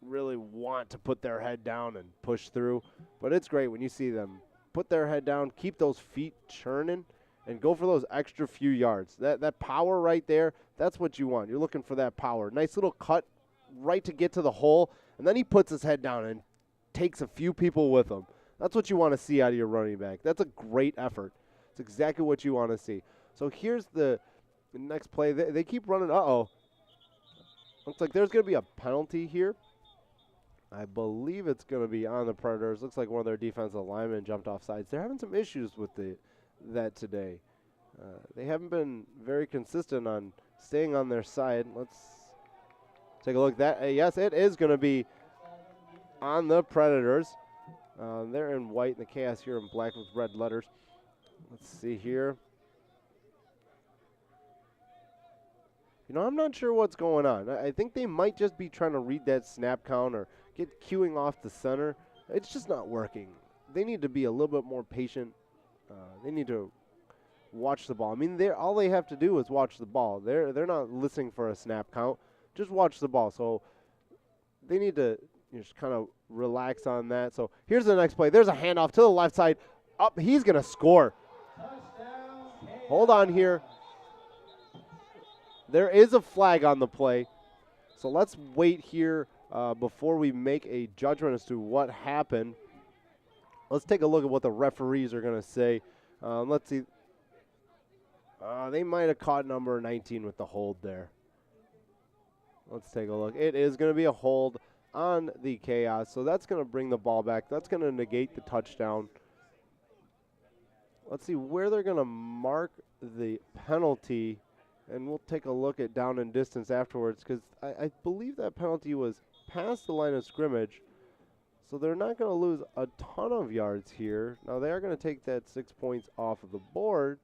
S1: really want to put their head down and push through, but it's great when you see them put their head down, keep those feet churning, and go for those extra few yards. That power right there, that's what you want. You're looking for that power. Nice little cut right to get to the hole, and then he puts his head down and takes a few people with him. That's what you want to see out of your running back. That's a great effort. It's exactly what you want to see. So here's the next play. They keep running. Uh-oh. Looks like there's going to be a penalty here. I believe it's going to be on the Predators. Looks like one of their defensive linemen jumped off sides. They're having some issues with that today. They haven't been very consistent on staying on their side. Let's take a look. Yes, it is going to be on the Predators. They're in white, and the Chaos here in black with red letters. Let's see here. You know, I'm not sure what's going on. I think they might just be trying to read that snap count or get queuing off the center. It's just not working. They need to be a little bit more patient. They need to watch the ball. I mean, all they have to do is watch the ball. They're not listening for a snap count. Just watch the ball. So they need to just kind of relax on that. So here's the next play. There's a handoff to the left side. Up, he's going to score. Hold on here. There is a flag on the play. So let's wait here before we make a judgment as to what happened. Let's take a look at what the referees are going to say. Let's see. They might have caught number 19 with the hold there. Let's take a look. It is going to be a hold on the Chaos. So that's going to bring the ball back. That's going to negate the touchdown. Let's see where they're going to mark the penalty. And we'll take a look at down and distance afterwards because I believe that penalty was past the line of scrimmage. So they're not going to lose a ton of yards here. Now they are going to take that 6 points off of the board,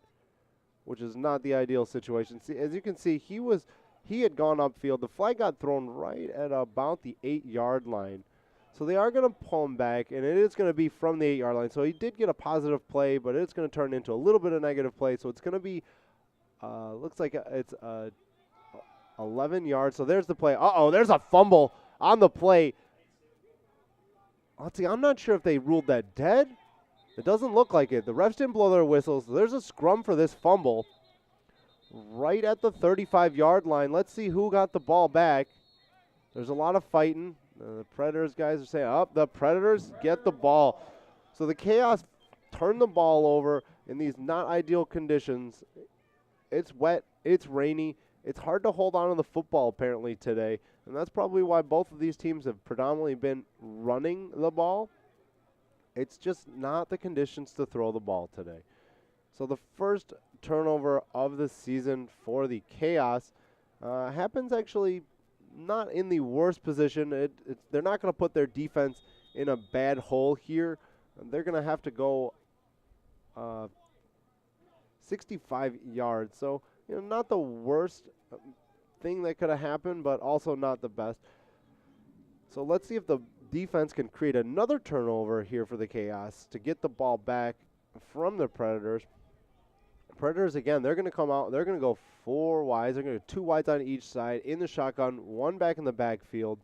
S1: which is not the ideal situation. See, as you can see, he had gone upfield. The flag got thrown right at about the 8-yard line. So they are going to pull him back, and it is going to be from the 8-yard line. So he did get a positive play, but it's going to turn into a little bit of negative play. So it's going to be, looks like it's 11 yards. So there's the play. Uh-oh, there's a fumble on the play. Let's see, I'm not sure if they ruled that dead. It doesn't look like it. The refs didn't blow their whistles. So there's a scrum for this fumble right at the 35-yard line. Let's see who got the ball back. There's a lot of fighting. The Predators guys are saying, the Predators get the ball. So the Chaos turn the ball over in these not ideal conditions. It's wet. It's rainy. It's hard to hold on to the football apparently today. And that's probably why both of these teams have predominantly been running the ball. It's just not the conditions to throw the ball today. So the first turnover of the season for the Chaos happens actually not in the worst position. They're not going to put their defense in a bad hole here. They're going to have to go 65 yards. So, not the worst thing that could have happened, but also not the best. So let's see if the defense can create another turnover here for the Chaos to get the ball back from the Predators. Predators, again, they're going to come out. They're going to go 4 wides. They're going to go 2 wides on each side in the shotgun, 1 back in the backfield.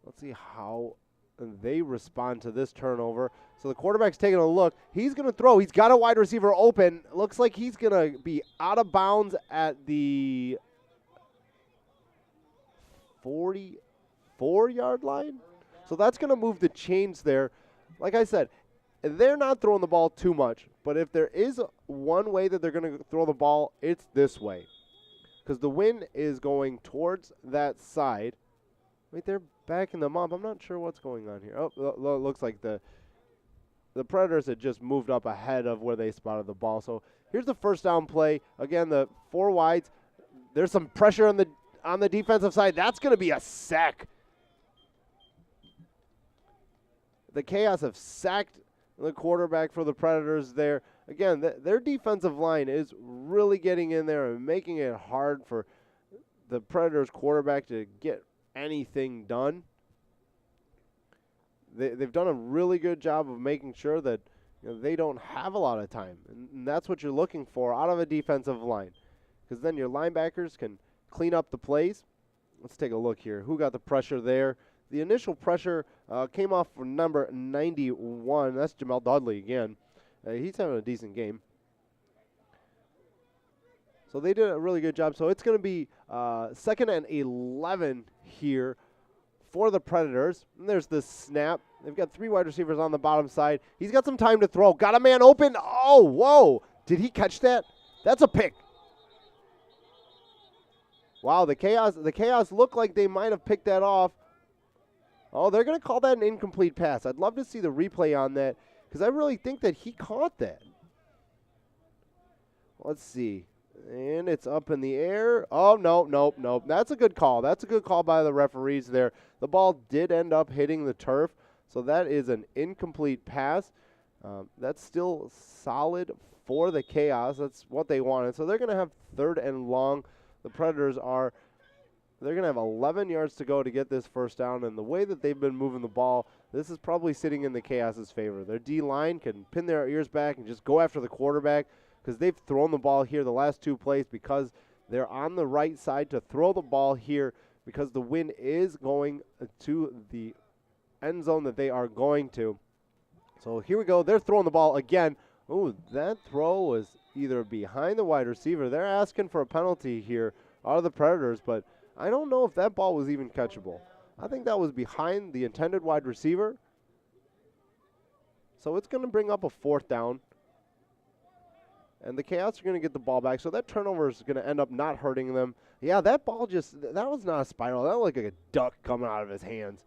S1: Let's see how they respond to this turnover. So the quarterback's taking a look. He's going to throw. He's got a wide receiver open. Looks like he's going to be out of bounds at the 44-yard line. So that's going to move the chains there. Like I said, they're not throwing the ball too much, but if there is one way that they're going to throw the ball, it's this way. Because the wind is going towards that side. Wait, they're backing them up. I'm not sure what's going on here. Oh, looks like the Predators had just moved up ahead of where they spotted the ball. So here's the first down play. Again, the 4 wides. There's some pressure on the defensive side. That's going to be a sack. The Chaos have sacked the quarterback for the Predators there. Again, their defensive line is really getting in there and making it hard for the Predators quarterback to get anything done. They've done a really good job of making sure that they don't have a lot of time. And that's what you're looking for out of a defensive line. Because then your linebackers can clean up the plays. Let's take a look here. Who got the pressure there? The initial pressure came off from number 91. That's Jamel Dudley again. He's having a decent game. So they did a really good job. So it's going to be 2nd and 11 here for the Predators. And there's the snap. They've got 3 wide receivers on the bottom side. He's got some time to throw. Got a man open. Oh, whoa. Did he catch that? That's a pick. Wow, the Chaos look like they might have picked that off. Oh, they're going to call that an incomplete pass. I'd love to see the replay on that because I really think that he caught that. Let's see. And it's up in the air. Oh, no. That's a good call. That's a good call by the referees there. The ball did end up hitting the turf. So that is an incomplete pass. That's still solid for the Chaos. That's what they wanted. So they're going to have 3rd and long. The Predators they're going to have 11 yards to go to get this first down. And the way that they've been moving the ball, this is probably sitting in the Chaos's favor. Their D-line can pin their ears back and just go after the quarterback because they've thrown the ball here the last 2 plays because they're on the right side to throw the ball here because the wind is going to the end zone that they are going to. So here we go. They're throwing the ball again. Ooh, that throw was either behind the wide receiver. They're asking for a penalty here out of the Predators, but I don't know if that ball was even catchable. I think that was behind the intended wide receiver. So it's going to bring up a 4th down. And the Chaos are going to get the ball back. So that turnover is going to end up not hurting them. Yeah, that ball that was not a spiral. That looked like a duck coming out of his hands.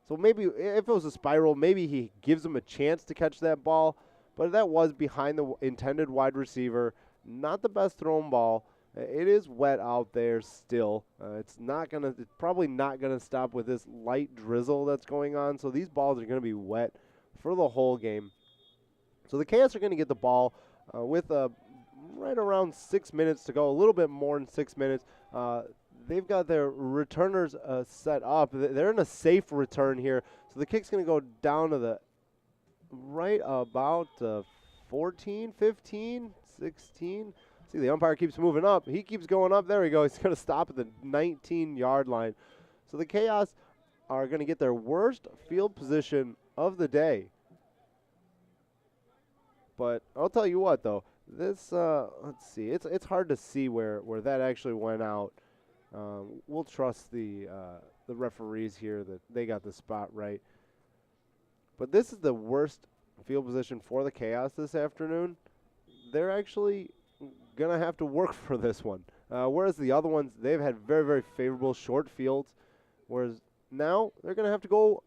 S1: So maybe if it was a spiral, maybe he gives him a chance to catch that ball. But that was behind the intended wide receiver. Not the best thrown ball. It is wet out there still. It's probably not gonna stop with this light drizzle that's going on. So these balls are gonna be wet for the whole game. So the Chaos are gonna get the ball with right around 6 minutes to go, a little bit more than 6 minutes. They've got their returners set up. They're in a safe return here. So the kick's gonna go down to the right about 14, 15, 16. See, the umpire keeps moving up. He keeps going up. There we go. He's going to stop at the 19-yard line. So the Chaos are going to get their worst field position of the day. But I'll tell you what, though. This, let's see. It's hard to see where that actually went out. We'll trust the referees here that they got the spot right. But this is the worst field position for the Chaos this afternoon. They're actually going to have to work for this one. Whereas the other ones, they've had very, very favorable short fields. Whereas now they're going to have to go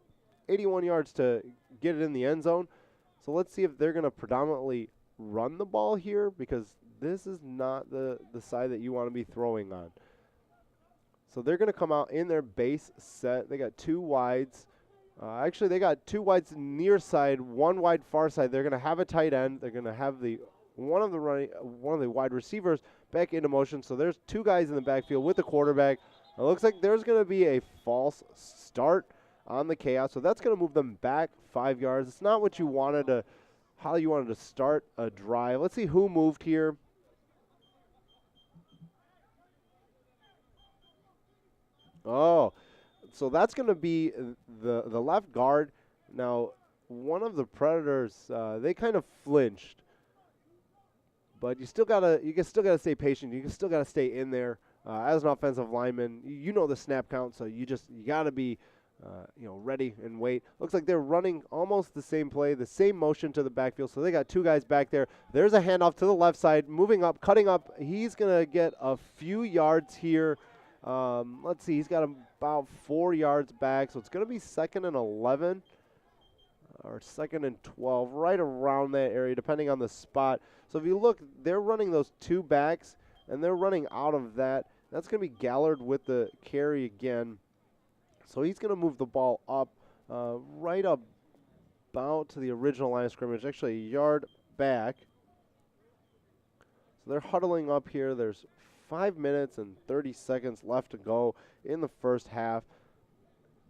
S1: 81 yards to get it in the end zone. So let's see if they're going to predominantly run the ball here because this is not the side that you want to be throwing on. So they're going to come out in their base set. They got 2 wides. Actually, they got 2 wides near side, 1 wide far side. They're going to have a tight end. They're going to have one of the wide receivers back into motion. So there's 2 guys in the backfield with the quarterback. It looks like there's going to be a false start on the Chaos. So that's going to move them back 5 yards. It's not what you wanted how you wanted to start a drive. Let's see who moved here. Oh, so that's going to be the left guard. Now, one of the Predators, they kind of flinched. But you still gotta stay patient. You still gotta stay in there as an offensive lineman. You know the snap count, so you gotta be, ready and wait. Looks like they're running almost the same play, the same motion to the backfield. So they got 2 guys back there. There's a handoff to the left side, moving up, cutting up. He's gonna get a few yards here. Let's see. He's got about 4 yards back, so it's gonna be 2nd and 11. Or 2nd and 12, right around that area, depending on the spot. So if you look, they're running those 2 backs, and they're running out of that. That's going to be Gallard with the carry again. So he's going to move the ball up right about to the original line of scrimmage, actually a yard back. So they're huddling up here. There's 5 minutes and 30 seconds left to go in the first half.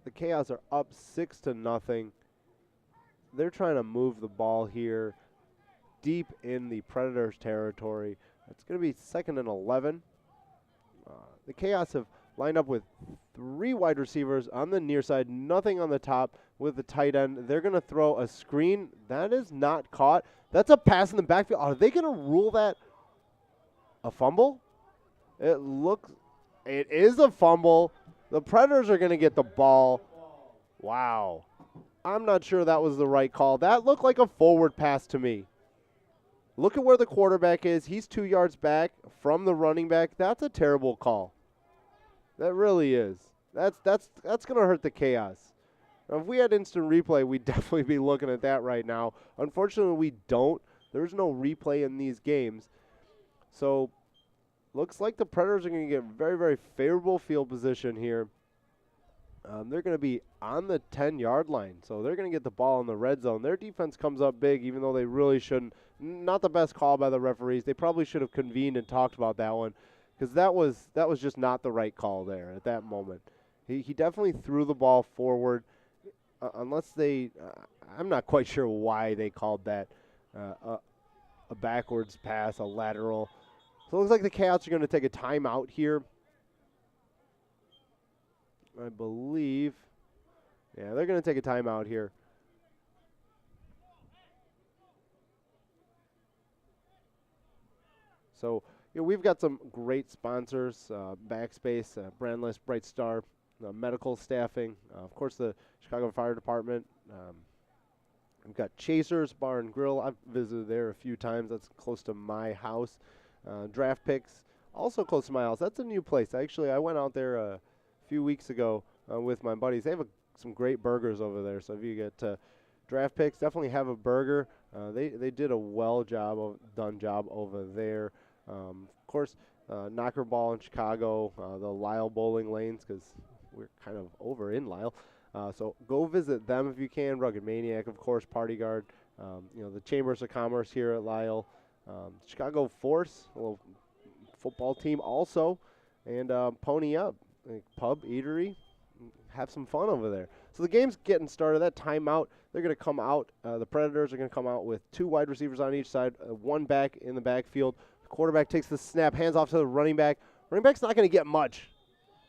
S1: The Chaos are up 6-0. They're trying to move the ball here deep in the Predators' territory. It's going to be 2nd and 11. The Chaos have lined up with 3 wide receivers on the near side, nothing on the top with the tight end. They're going to throw a screen. That is not caught. That's a pass in the backfield. Are they going to rule that a fumble? It is a fumble. The Predators are going to get the ball. Wow. I'm not sure that was the right call. That looked like a forward pass to me. Look at where the quarterback is. He's 2 yards back from the running back. That's a terrible call. That really is. That's going to hurt the Chaos. Now, if we had instant replay, we'd definitely be looking at that right now. Unfortunately, we don't. There's no replay in these games. So, looks like the Predators are going to get very, very favorable field position here. They're going to be on the 10-yard line, so they're going to get the ball in the red zone. Their defense comes up big, even though they really shouldn't. Not the best call by the referees. They probably should have convened and talked about that one, because that was just not the right call there at that moment. He definitely threw the ball forward, unless they I'm not quite sure why they called that a backwards pass, a lateral. So it looks like the Chaos are going to take a timeout here. I believe. Yeah, they're going to take a timeout here. So, we've got some great sponsors, Backspace, Brandless, Bright Star, medical staffing, of course the Chicago Fire Department. We've got Chasers Bar and Grill. I've visited there a few times. That's close to my house. Draft Picks, also close to my house. That's a new place. Actually, I went out there a few weeks ago with my buddies. They have some great burgers over there. So if you get Draft Picks, definitely have a burger. They did a done job over there. Of course, Knocker Ball in Chicago, the Lyle Bowling Lanes, because we're kind of over in Lyle. So go visit them if you can. Rugged Maniac, of course, Party Guard. The Chambers of Commerce here at Lyle. Chicago Force, a little football team also. And Pony Up, pub, eatery. Have some fun over there. So the game's getting started. That timeout, they're going to come out. The Predators are going to come out with 2 wide receivers on each side, 1 back in the backfield. The quarterback takes the snap, hands off to the running back. Running back's not going to get much.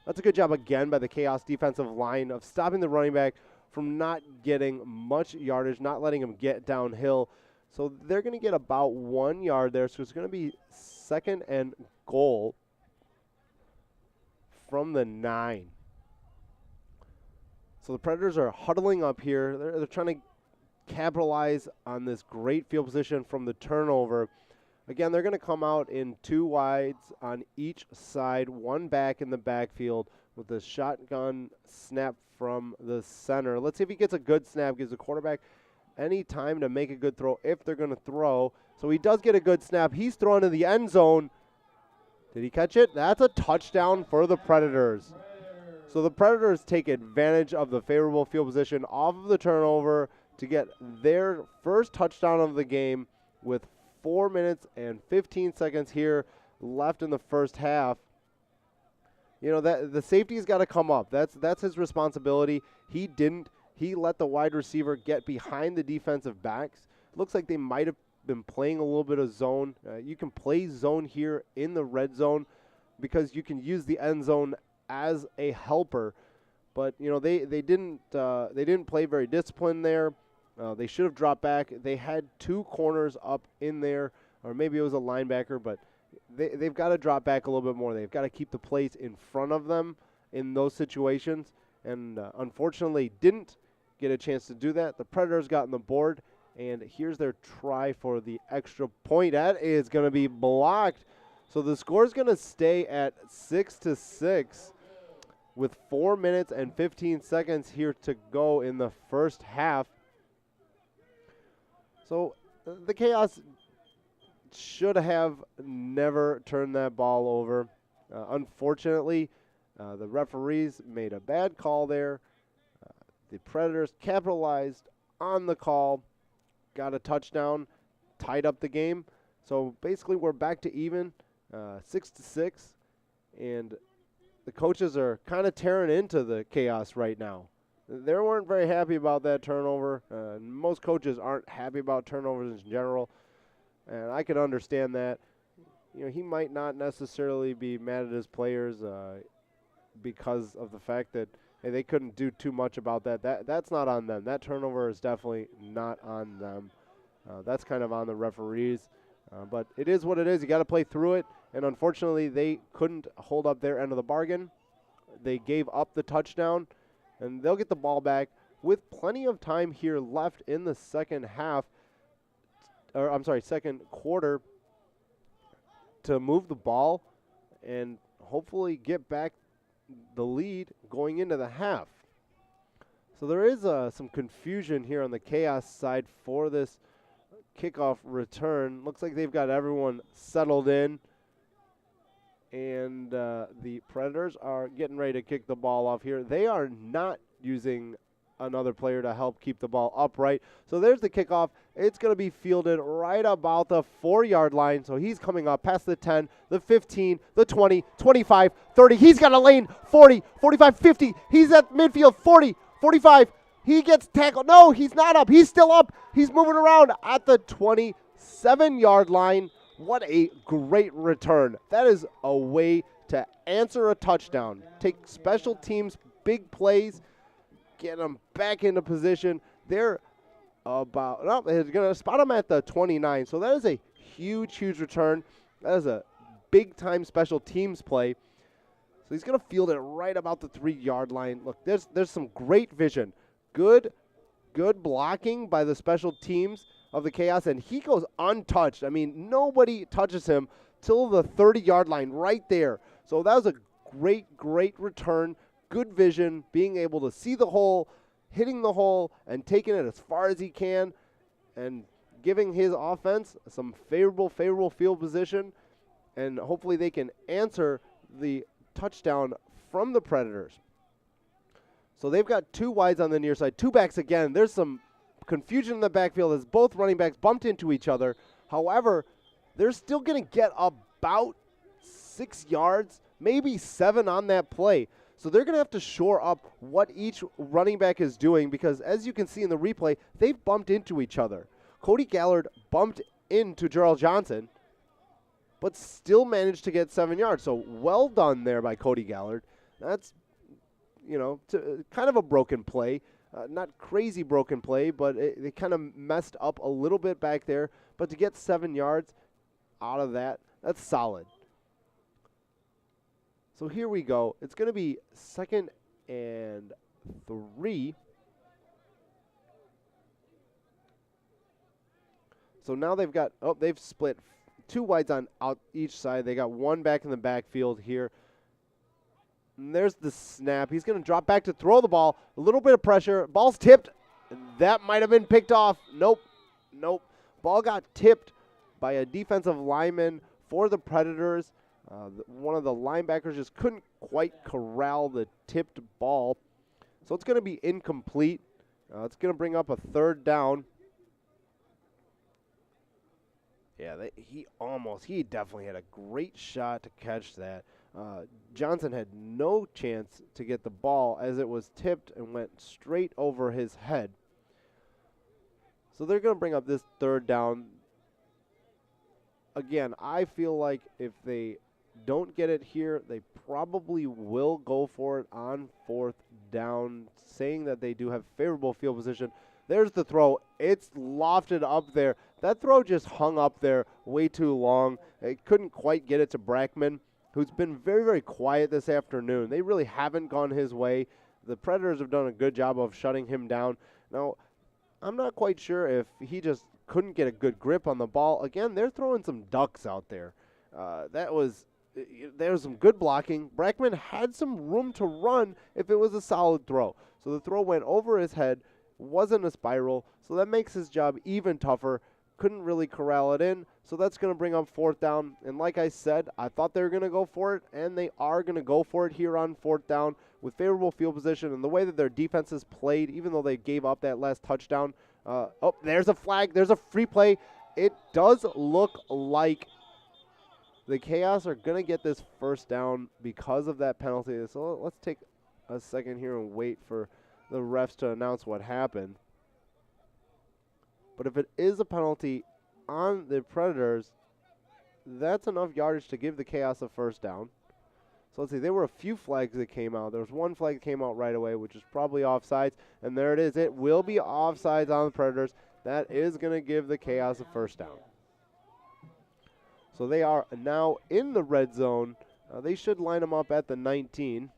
S1: That's a good job again by the Chaos defensive line of stopping the running back from not getting much yardage, not letting him get downhill. So they're going to get about 1 yard there. So it's going to be 2nd and goal from the 9. So the Predators are huddling up here. They're trying to capitalize on this great field position from the turnover. Again, they're going to come out in 2 wides on each side, 1 back in the backfield with a shotgun snap from the center. Let's see if he gets a good snap, gives the quarterback any time to make a good throw if they're going to throw. So he does get a good snap. He's throwing to the end zone. Did he catch it? That's a touchdown for the Predators. So the Predators take advantage of the favorable field position off of the turnover to get their first touchdown of the game with 4 minutes and 15 seconds here left in the first half. That the safety's got to come up. That's his responsibility. He didn't. He let the wide receiver get behind the defensive backs. Looks like they might have been playing a little bit of zone. You can play zone here in the red zone because you can use the end zone as a helper, but they didn't play very disciplined there. They should have dropped back. They had 2 corners up in there, or maybe it was a linebacker, but they've got to drop back a little bit more. They've got to keep the plays in front of them in those situations, and unfortunately didn't get a chance to do that. The Predators got on the board, and here's their try for the extra point. That is going to be blocked. So the score is going to stay at 6-6 with 4 minutes and 15 seconds here to go in the first half. So the Chaos should have never turned that ball over. Unfortunately, the referees made a bad call there. The Predators capitalized on the call, got a touchdown, tied up the game. So basically we're back to even. 6-6, and the coaches are kind of tearing into the Chaos right now. They weren't very happy about that turnover. Most coaches aren't happy about turnovers in general, and I can understand that. He might not necessarily be mad at his players because of the fact that they couldn't do too much about that. That's not on them. That turnover is definitely not on them. That's kind of on the referees. But it is what it is. You got to play through it. And unfortunately, they couldn't hold up their end of the bargain. They gave up the touchdown, and they'll get the ball back with plenty of time here left in the second quarter to move the ball and hopefully get back the lead going into the half. So there is some confusion here on the Chaos side for this kickoff return. Looks like they've got everyone settled in. And the Predators are getting ready to kick the ball off here. They are not using another player to help keep the ball upright. So there's the kickoff. It's going to be fielded right about the 4-yard line. So he's coming up past the 10, the 15, the 20, 25, 30. He's got a lane, 40, 45, 50. He's at midfield, 40, 45. He gets tackled. No, he's not up. He's still up. He's moving around at the 27-yard line. What a great return. That is a way to answer a touchdown. Take special teams, big plays, get them back into position. They're they're going to spot them at the 29. So that is a huge, huge return. That is a big-time special teams play. So he's going to field it right about the 3-yard line. Look, there's some great vision. Good blocking by the special teams of the Chaos, and he goes untouched. I mean, nobody touches him till the 30-yard line right there. So that was a great return. Good vision, being able to see the hole, hitting the hole, and taking it as far as he can, and giving his offense some favorable field position, and hopefully they can answer the touchdown from the Predators. So they've got 2 wides on the near side, 2 backs again. There's some confusion in the backfield as both running backs bumped into each other. However, they're still going to get about 6 yards, maybe 7 on that play. So they're going to have to shore up what each running back is doing because, as you can see in the replay, they've bumped into each other. Cody Gallard bumped into Gerald Johnson, but still managed to get 7 yards. So well done there by Cody Gallard. That's, kind of a broken play. Not crazy broken play, but it kind of messed up a little bit back there. But to get 7 yards out of that, that's solid. So here we go. It's going to be 2nd and 3. So now they've split 2 wides on out each side. They got 1 back in the backfield here. And there's the snap. He's going to drop back to throw the ball. A little bit of pressure. Ball's tipped. That might have been picked off. Nope. Ball got tipped by a defensive lineman for the Predators. One of the linebackers just couldn't quite corral the tipped ball. So it's going to be incomplete. It's going to bring up a 3rd down. Yeah, he definitely had a great shot to catch that. Johnson had no chance to get the ball as it was tipped and went straight over his head. So they're going to bring up this 3rd down. Again, I feel like if they don't get it here, they probably will go for it on 4th down, saying that they do have favorable field position. There's the throw. It's lofted up there. That throw just hung up there way too long. It couldn't quite get it to Brackman, who's been very, very quiet this afternoon. They really haven't gone his way. The Predators have done a good job of shutting him down. Now, I'm not quite sure if he just couldn't get a good grip on the ball. Again, they're throwing some ducks out there. There was some good blocking. Brackman had some room to run if it was a solid throw. So the throw went over his head, wasn't a spiral, so that makes his job even tougher. Couldn't really corral it in, so that's going to bring up 4th down. And like I said, I thought they were going to go for it, and they are going to go for it here on 4th down with favorable field position and the way that their defense has played, even though they gave up that last touchdown. There's a flag. There's a free play. It does look like the Chaos are going to get this 1st down because of that penalty. So let's take a second here and wait for the refs to announce what happened. But if it is a penalty on the Predators, that's enough yardage to give the Chaos a 1st down. So let's see, there were a few flags that came out. There was one flag that came out right away, which is probably offsides. And there it is. It will be offsides on the Predators. That is going to give the Chaos a 1st down. So they are now in the red zone. They should line them up at the 19.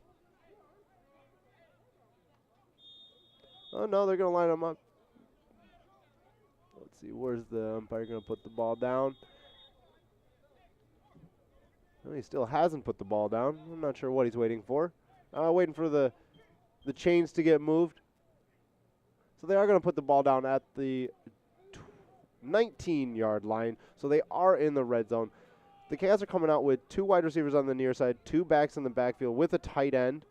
S1: Oh, no, they're going to line them up. Let's see, where's the umpire going to put the ball down? Well, he still hasn't put the ball down. I'm not sure what he's waiting for. Waiting for the chains to get moved. So they are going to put the ball down at the 19-yard line. So they are in the red zone. the Chaos are coming out with 2 wide receivers on the near side, 2 backs in the backfield with a tight end.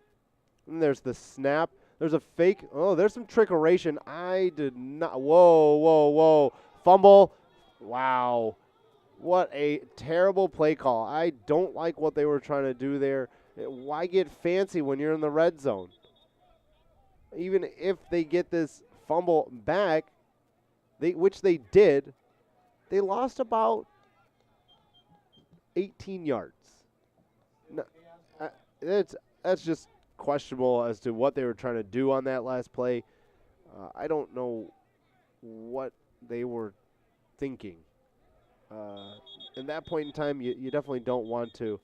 S1: And there's the snap. There's a fake. Oh, there's some trickeration. I did not. Whoa, whoa, whoa. Fumble. Wow. What a terrible play call. I don't like what they were trying to do there. Why get fancy when you're in the red zone? Even if they get this fumble back, which they did, they lost about 18 yards. No, that's just questionable as to what they were trying to do on that last play. I don't know what they were thinking. In that point in time, you definitely don't want to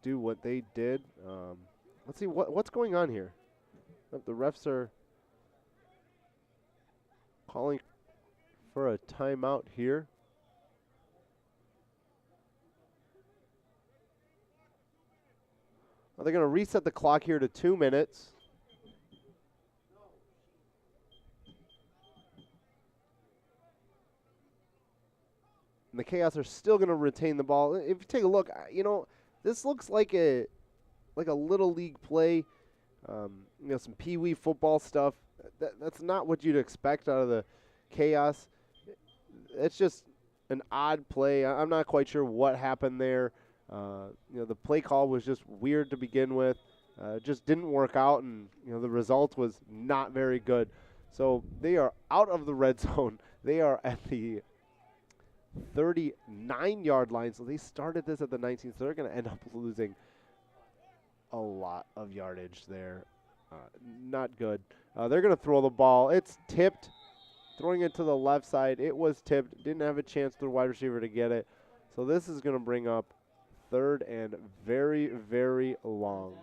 S1: do what they did. Let's see what's going on here. The refs are calling for a timeout here. Well, they're going to reset the clock here to 2 minutes. And the Chaos are still going to retain the ball. If you take a look, this looks like a little league play. Some pee-wee football stuff. That's not what you'd expect out of the Chaos. It's just an odd play. I'm not quite sure what happened there. The play call was just weird to begin with. Just didn't work out, and the result was not very good. So they are out of the red zone. They are at the 39-yard line. So they started this at the 19th. So they're going to end up losing a lot of yardage there. Not good. They're going to throw the ball. It's tipped. Throwing it to the left side. It was tipped. Didn't have a chance for the wide receiver to get it. So this is going to bring up 3rd and very, very long.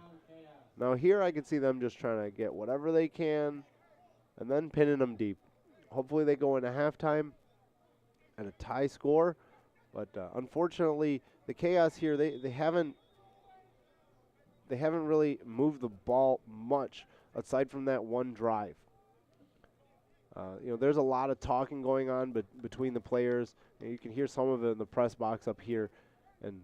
S1: Now here I can see them just trying to get whatever they can and then pinning them deep. Hopefully they go into halftime at a tie score. But unfortunately, the Chaos here, they haven't really moved the ball much aside from that one drive. There's a lot of talking going on between the players. You can hear some of it in the press box up here. And,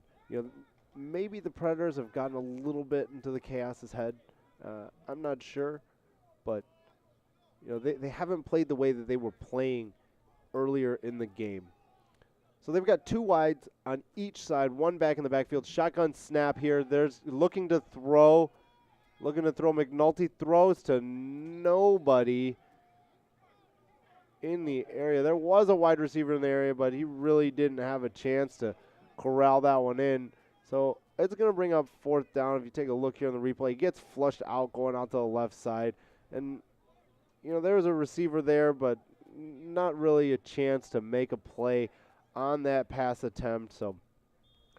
S1: maybe the Predators have gotten a little bit into the Chaos's head. I'm not sure. But, they haven't played the way that they were playing earlier in the game. So they've got 2 wides on each side, 1 back in the backfield. Shotgun snap here. There's looking to throw. McNulty throws to nobody in the area. There was a wide receiver in the area, but he really didn't have a chance to corral that one in. So it's going to bring up 4th down. If you take a look here on the replay, he gets flushed out going out to the left side. And, there was a receiver there, but not really a chance to make a play on that pass attempt. So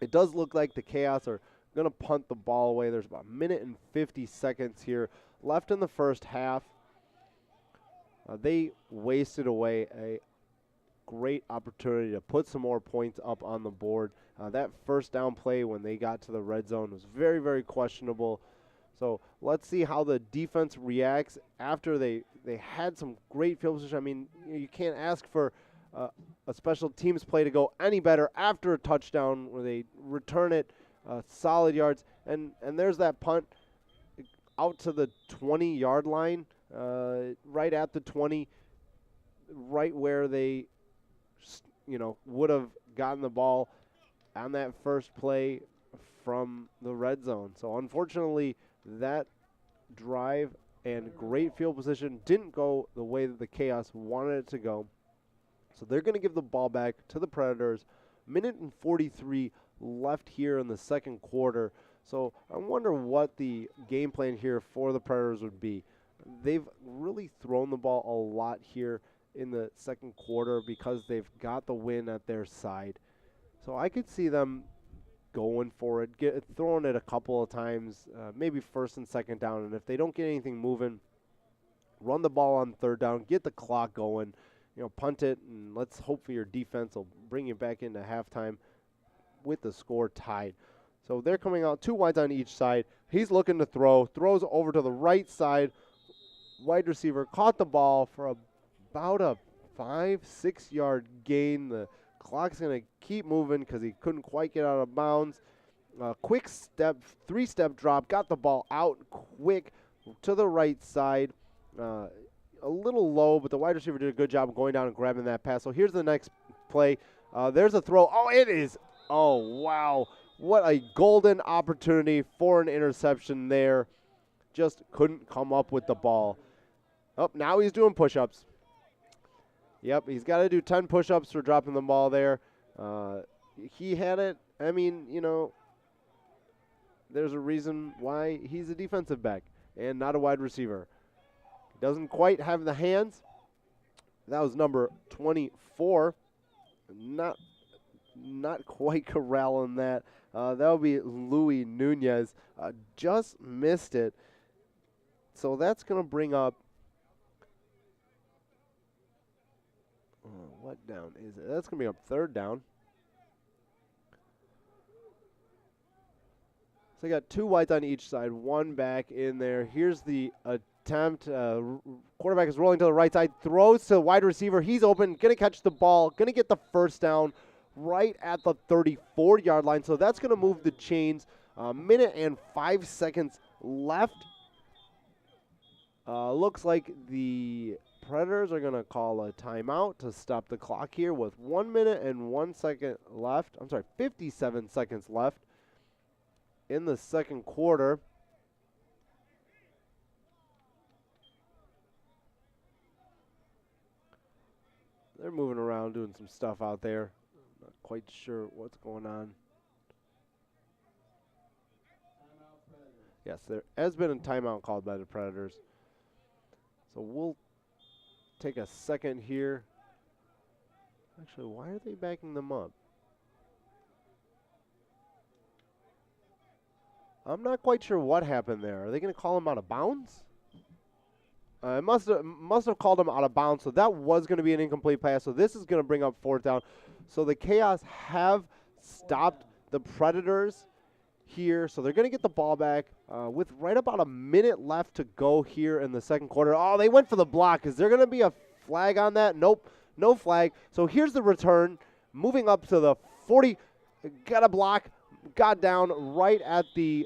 S1: it does look like the Chaos are going to punt the ball away. There's about 1 minute and 50 seconds here left in the first half. They wasted away a great opportunity to put some more points up on the board. That first down play when they got to the red zone was very, very questionable. So let's see how the defense reacts after they had some great field position. I mean, you can't ask for a special teams play to go any better after a touchdown where they return it solid yards. And there's that punt out to the 20-yard line, right at the 20, right where they, would have gotten the ball on that first play from the red zone. So unfortunately, that drive and great field position didn't go the way that the Chaos wanted it to go. So they're going to give the ball back to the Predators. 1:43 left here in the second quarter. So I wonder what the game plan here for the Predators would be. They've really thrown the ball a lot here in the second quarter because they've got the win at their side. So I could see them going for it, throwing it a couple of times, maybe 1st and 2nd down. And if they don't get anything moving, run the ball on 3rd down, get the clock going, punt it, and let's hope for your defense will bring you back into halftime with the score tied. So they're coming out 2 wides on each side. He's looking to throws over to the right side. Wide receiver caught the ball for about a 5-6 yard gain. The clock's going to keep moving because he couldn't quite get out of bounds. Quick step, 3-step drop, got the ball out quick to the right side. A little low, but the wide receiver did a good job of going down and grabbing that pass. So here's the next play. There's a throw. Oh, it is. Oh, wow. What a golden opportunity for an interception there. Just couldn't come up with the ball. Oh, now he's doing push-ups. Yep, he's got to do 10 push-ups for dropping the ball there. He had it. I mean, you know, there's a reason why he's a defensive back and not a wide receiver. Doesn't quite have the hands. That was number 24. Not quite corralling that. That would be Louis Nunez. Just missed it. So that's going to bring up. What down is it? That's going to be up third down. So you got 2 wides on each side, 1 back in there. Here's the attempt. Quarterback is rolling to the right side, throws to the wide receiver. He's open, going to catch the ball, going to get the first down right at the 34-yard line. So that's going to move the chains. A minute and 5 seconds left. Looks like the Predators are going to call a timeout to stop the clock here with 1 minute and 1 second left. I'm sorry, 57 seconds left in the second quarter. They're moving around, doing some stuff out there. Not quite sure what's going on. Yes, there has been a timeout called by the Predators. So we'll take a second here. Actually, why are they backing them up? I'm not quite sure what happened there. Are they going to call him out of bounds? It must have called him out of bounds, so that was going to be an incomplete pass. So this is going to bring up 4th down. So the Chaos have stopped the Predators here. So they're going to get the ball back with right about a minute left to go here in the second quarter. Oh, they went for the block. Is there going to be a flag on that? Nope, no flag. So here's the return. Moving up to the 40. Got a block. Got down right at the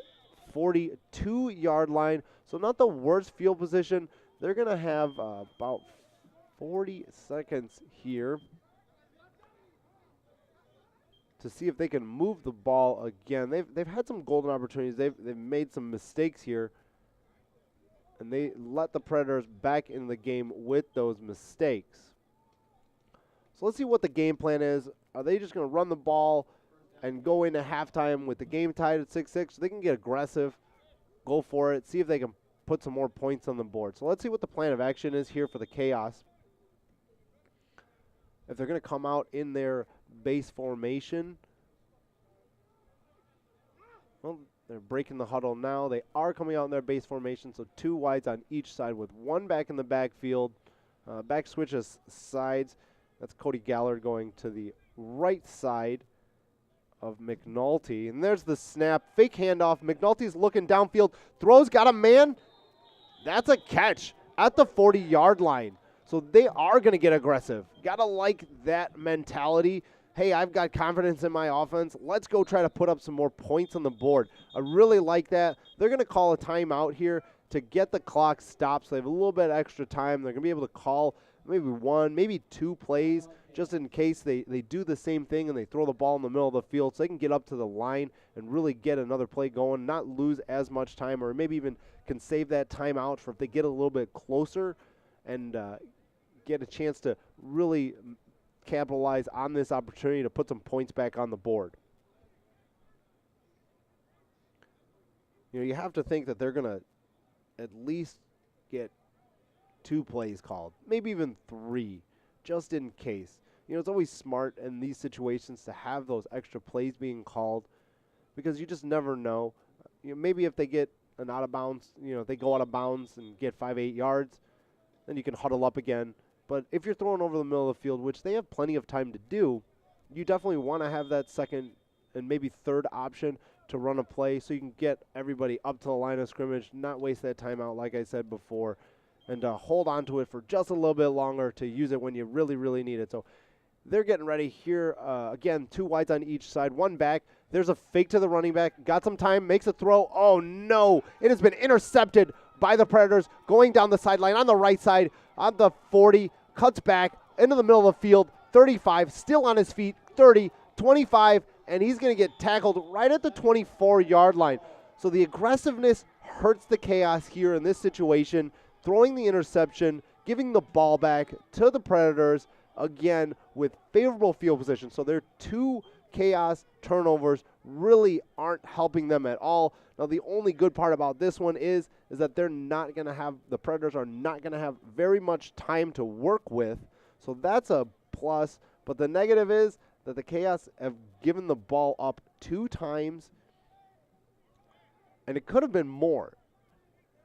S1: 42-yard line. So not the worst field position. They're going to have about 40 seconds here to see if they can move the ball again. They've had some golden opportunities. They've made some mistakes here, and they let the Predators back in the game with those mistakes. So let's see what the game plan is. Are they just going to run the ball and go into halftime with the game tied at 6-6? They can get aggressive, go for it, see if they can put some more points on the board. So let's see what the plan of action is here for the Chaos. If they're going to come out in their base formation. Well, they're breaking the huddle now. They are coming out in their base formation, so 2 wides on each side with 1 back in the backfield. Back switches sides. That's Cody Gallard going to the right side of McNulty. And there's the snap. Fake handoff. McNulty's looking downfield. Throws, got a man. That's a catch at the 40-yard line. So they are going to get aggressive. Got to like that mentality. Hey, I've got confidence in my offense. Let's go try to put up some more points on the board. I really like that. They're going to call a timeout here to get the clock stopped, so they have a little bit extra time. They're going to be able to call maybe 1, maybe 2 plays just in case they do the same thing and they throw the ball in the middle of the field so they can get up to the line and really get another play going, not lose as much time, or maybe even can save that timeout for if they get a little bit closer and get a chance to really capitalize on this opportunity to put some points back on the board. You know, you have to think that they're going to at least get 2 plays called, maybe even 3, just in case. You know, it's always smart in these situations to have those extra plays being called because you just never know. You know, maybe if they get an out of bounds, you know, if they go out of bounds and get 5-8 yards, then you can huddle up again. But if you're throwing over the middle of the field, which they have plenty of time to do, you definitely want to have that second and maybe third option to run a play so you can get everybody up to the line of scrimmage, not waste that timeout like I said before, and hold on to it for just a little bit longer to use it when you really, really need it. So They're getting ready here. Again, 2 wides on each side, 1 back. There's a fake to the running back. Got some time, makes a throw. Oh, no. It has been intercepted by the Predators. Going down the sideline on the right side on the 40. Cuts back into the middle of the field. 35, still on his feet. 30, 25, and he's going to get tackled right at the 24-yard line. So the aggressiveness hurts the Chaos here in this situation. Throwing the interception, giving the ball back to the Predators, again, with favorable field position. So their 2 Chaos turnovers really aren't helping them at all. Now, the only good part about this one is that they're not going to have, the Predators are not going to have very much time to work with. So that's a plus. But the negative is that the Chaos have given the ball up 2 times, and it could have been more.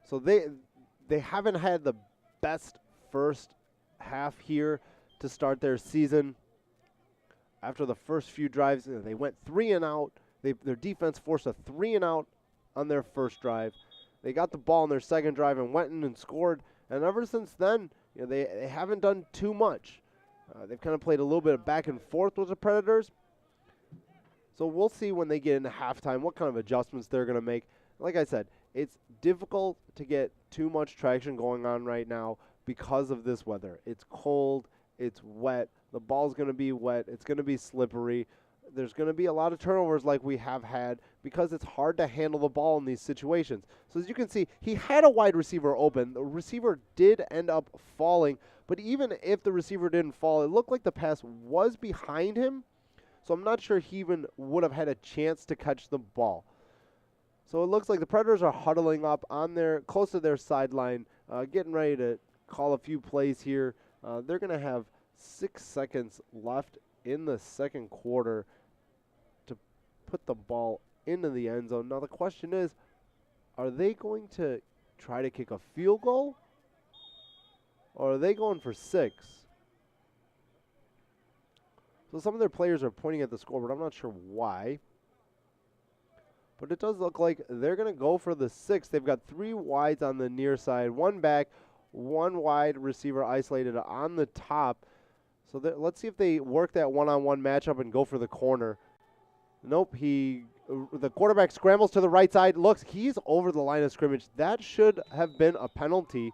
S1: So they haven't had the best first half here to start their season. After the first few drives, they went 3 and out. Their defense forced a 3 and out on their first drive. They got the ball on their second drive and went in and scored. And ever since then, they haven't done too much. They've kind of played a little bit of back and forth with the Predators. So we'll see when they get into halftime what kind of adjustments they're going to make. Like I said, it's difficult to get too much traction going on right now because of this weather. It's cold. It's wet. The ball's going to be wet. It's going to be slippery. There's going to be a lot of turnovers like we have had because it's hard to handle the ball in these situations. So as you can see, he had a wide receiver open. The receiver did end up falling, but even if the receiver didn't fall, it looked like the pass was behind him. So I'm not sure he even would have had a chance to catch the ball. So it looks like the Predators are huddling up on close to their sideline, getting ready to call a few plays here. They're going to have 6 seconds left in the second quarter to put the ball into the end zone. Now the question is, are they going to try to kick a field goal, or are they going for 6? So some of their players are pointing at the scoreboard. I'm not sure why. But it does look like they're going to go for the 6. They've got 3 wides on the near side, 1 back, 1 wide receiver isolated on the top. So let's see if they work that one-on-one matchup and go for the corner. Nope, the quarterback scrambles to the right side. Looks, he's over the line of scrimmage. That should have been a penalty.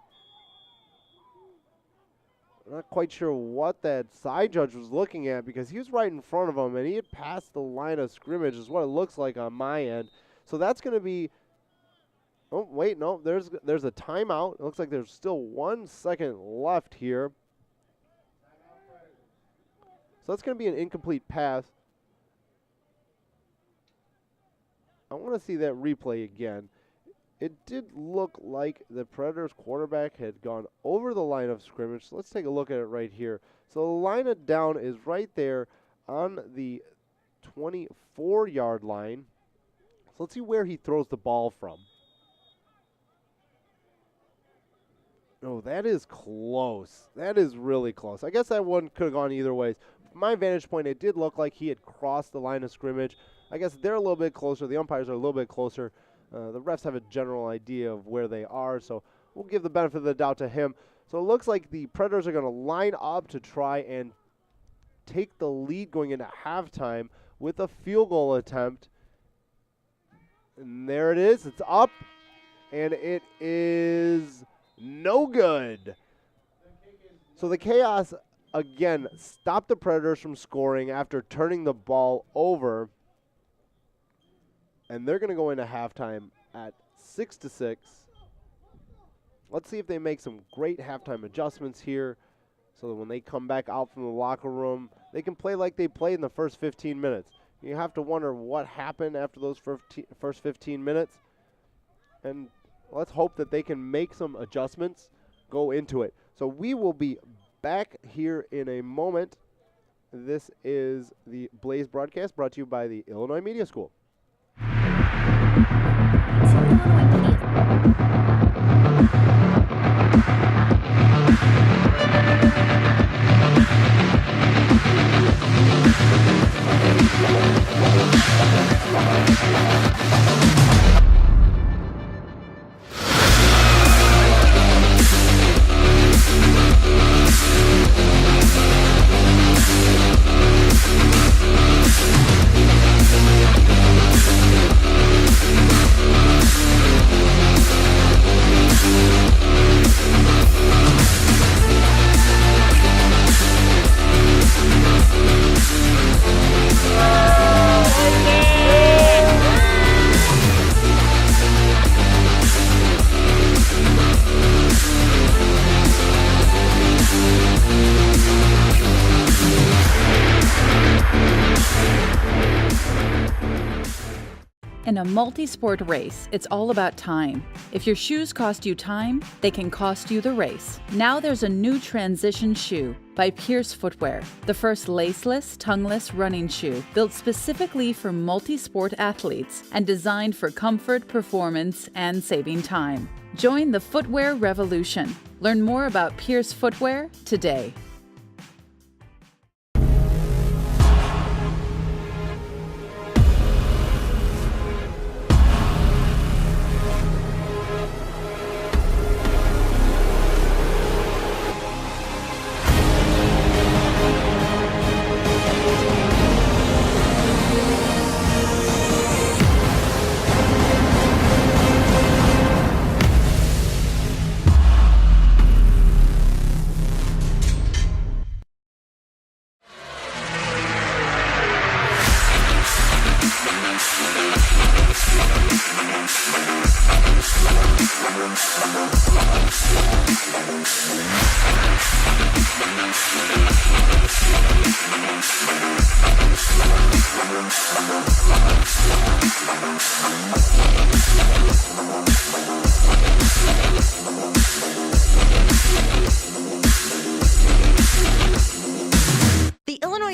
S1: I'm not quite sure what that side judge was looking at because he was right in front of him, and he had passed the line of scrimmage is what it looks like on my end. So that's going to be – oh, wait, no, there's a timeout. It looks like there's still 1 second left here. So that's going to be an incomplete pass. I want to see that replay again. It did look like the Predators quarterback had gone over the line of scrimmage. So let's take a look at it right here. So the line of down is right there on the 24-yard line. So let's see where he throws the ball from. Oh, that is close. That is really close. I guess that one could have gone either way. From my vantage point, it did look like he had crossed the line of scrimmage. I guess they're a little bit closer. The umpires are a little bit closer. The refs have a general idea of where they are, so we'll give the benefit of the doubt to him. So it looks like the Predators are going to line up to try and take the lead going into halftime with a field goal attempt. And there it is. It's up, and it is no good. So the Chaos, again, stopped the Predators from scoring after turning the ball over. And they're going to go into halftime at 6-6. Let's see if they make some great halftime adjustments here so that when they come back out from the locker room, they can play like they played in the first 15 minutes. You have to wonder what happened after those first 15 minutes. And let's hope that they can make some adjustments, go into it. So we will be back here in a moment. This is the Blaze broadcast brought to you by the Illinois Media School.
S3: In a multi-sport race, it's all about time. If your shoes cost you time, they can cost you the race. Now there's a new transition shoe by Pierce Footwear, the first laceless, tongueless running shoe built specifically for multi-sport athletes and designed for comfort, performance, and saving time. Join the footwear revolution. Learn more about Pierce Footwear today.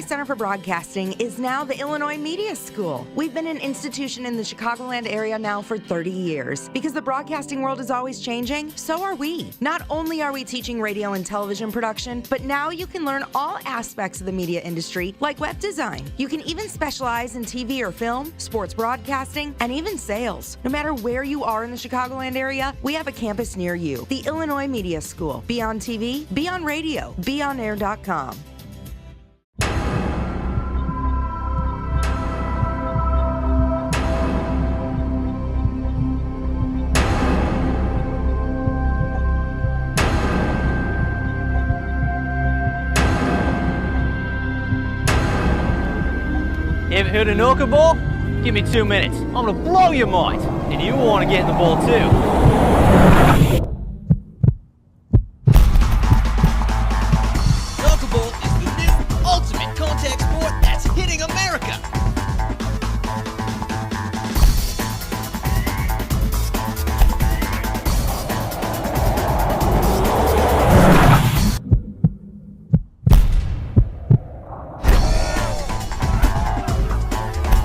S2: Center for Broadcasting is now the Illinois Media School. We've been an institution in the Chicagoland area now for 30 years. Because the broadcasting world is always changing, so are we. Not only are we teaching radio and television production, but now you can learn all aspects of the media industry, like web design. You can even specialize in TV or film, sports broadcasting, and even sales. No matter where you are in the Chicagoland area, we have a campus near you. The Illinois Media School. Be on TV, be on radio, beonair.com.
S4: Ever heard of knuckleball? Give me 2 minutes. I'm gonna blow your mind. And you wanna get in the ball too.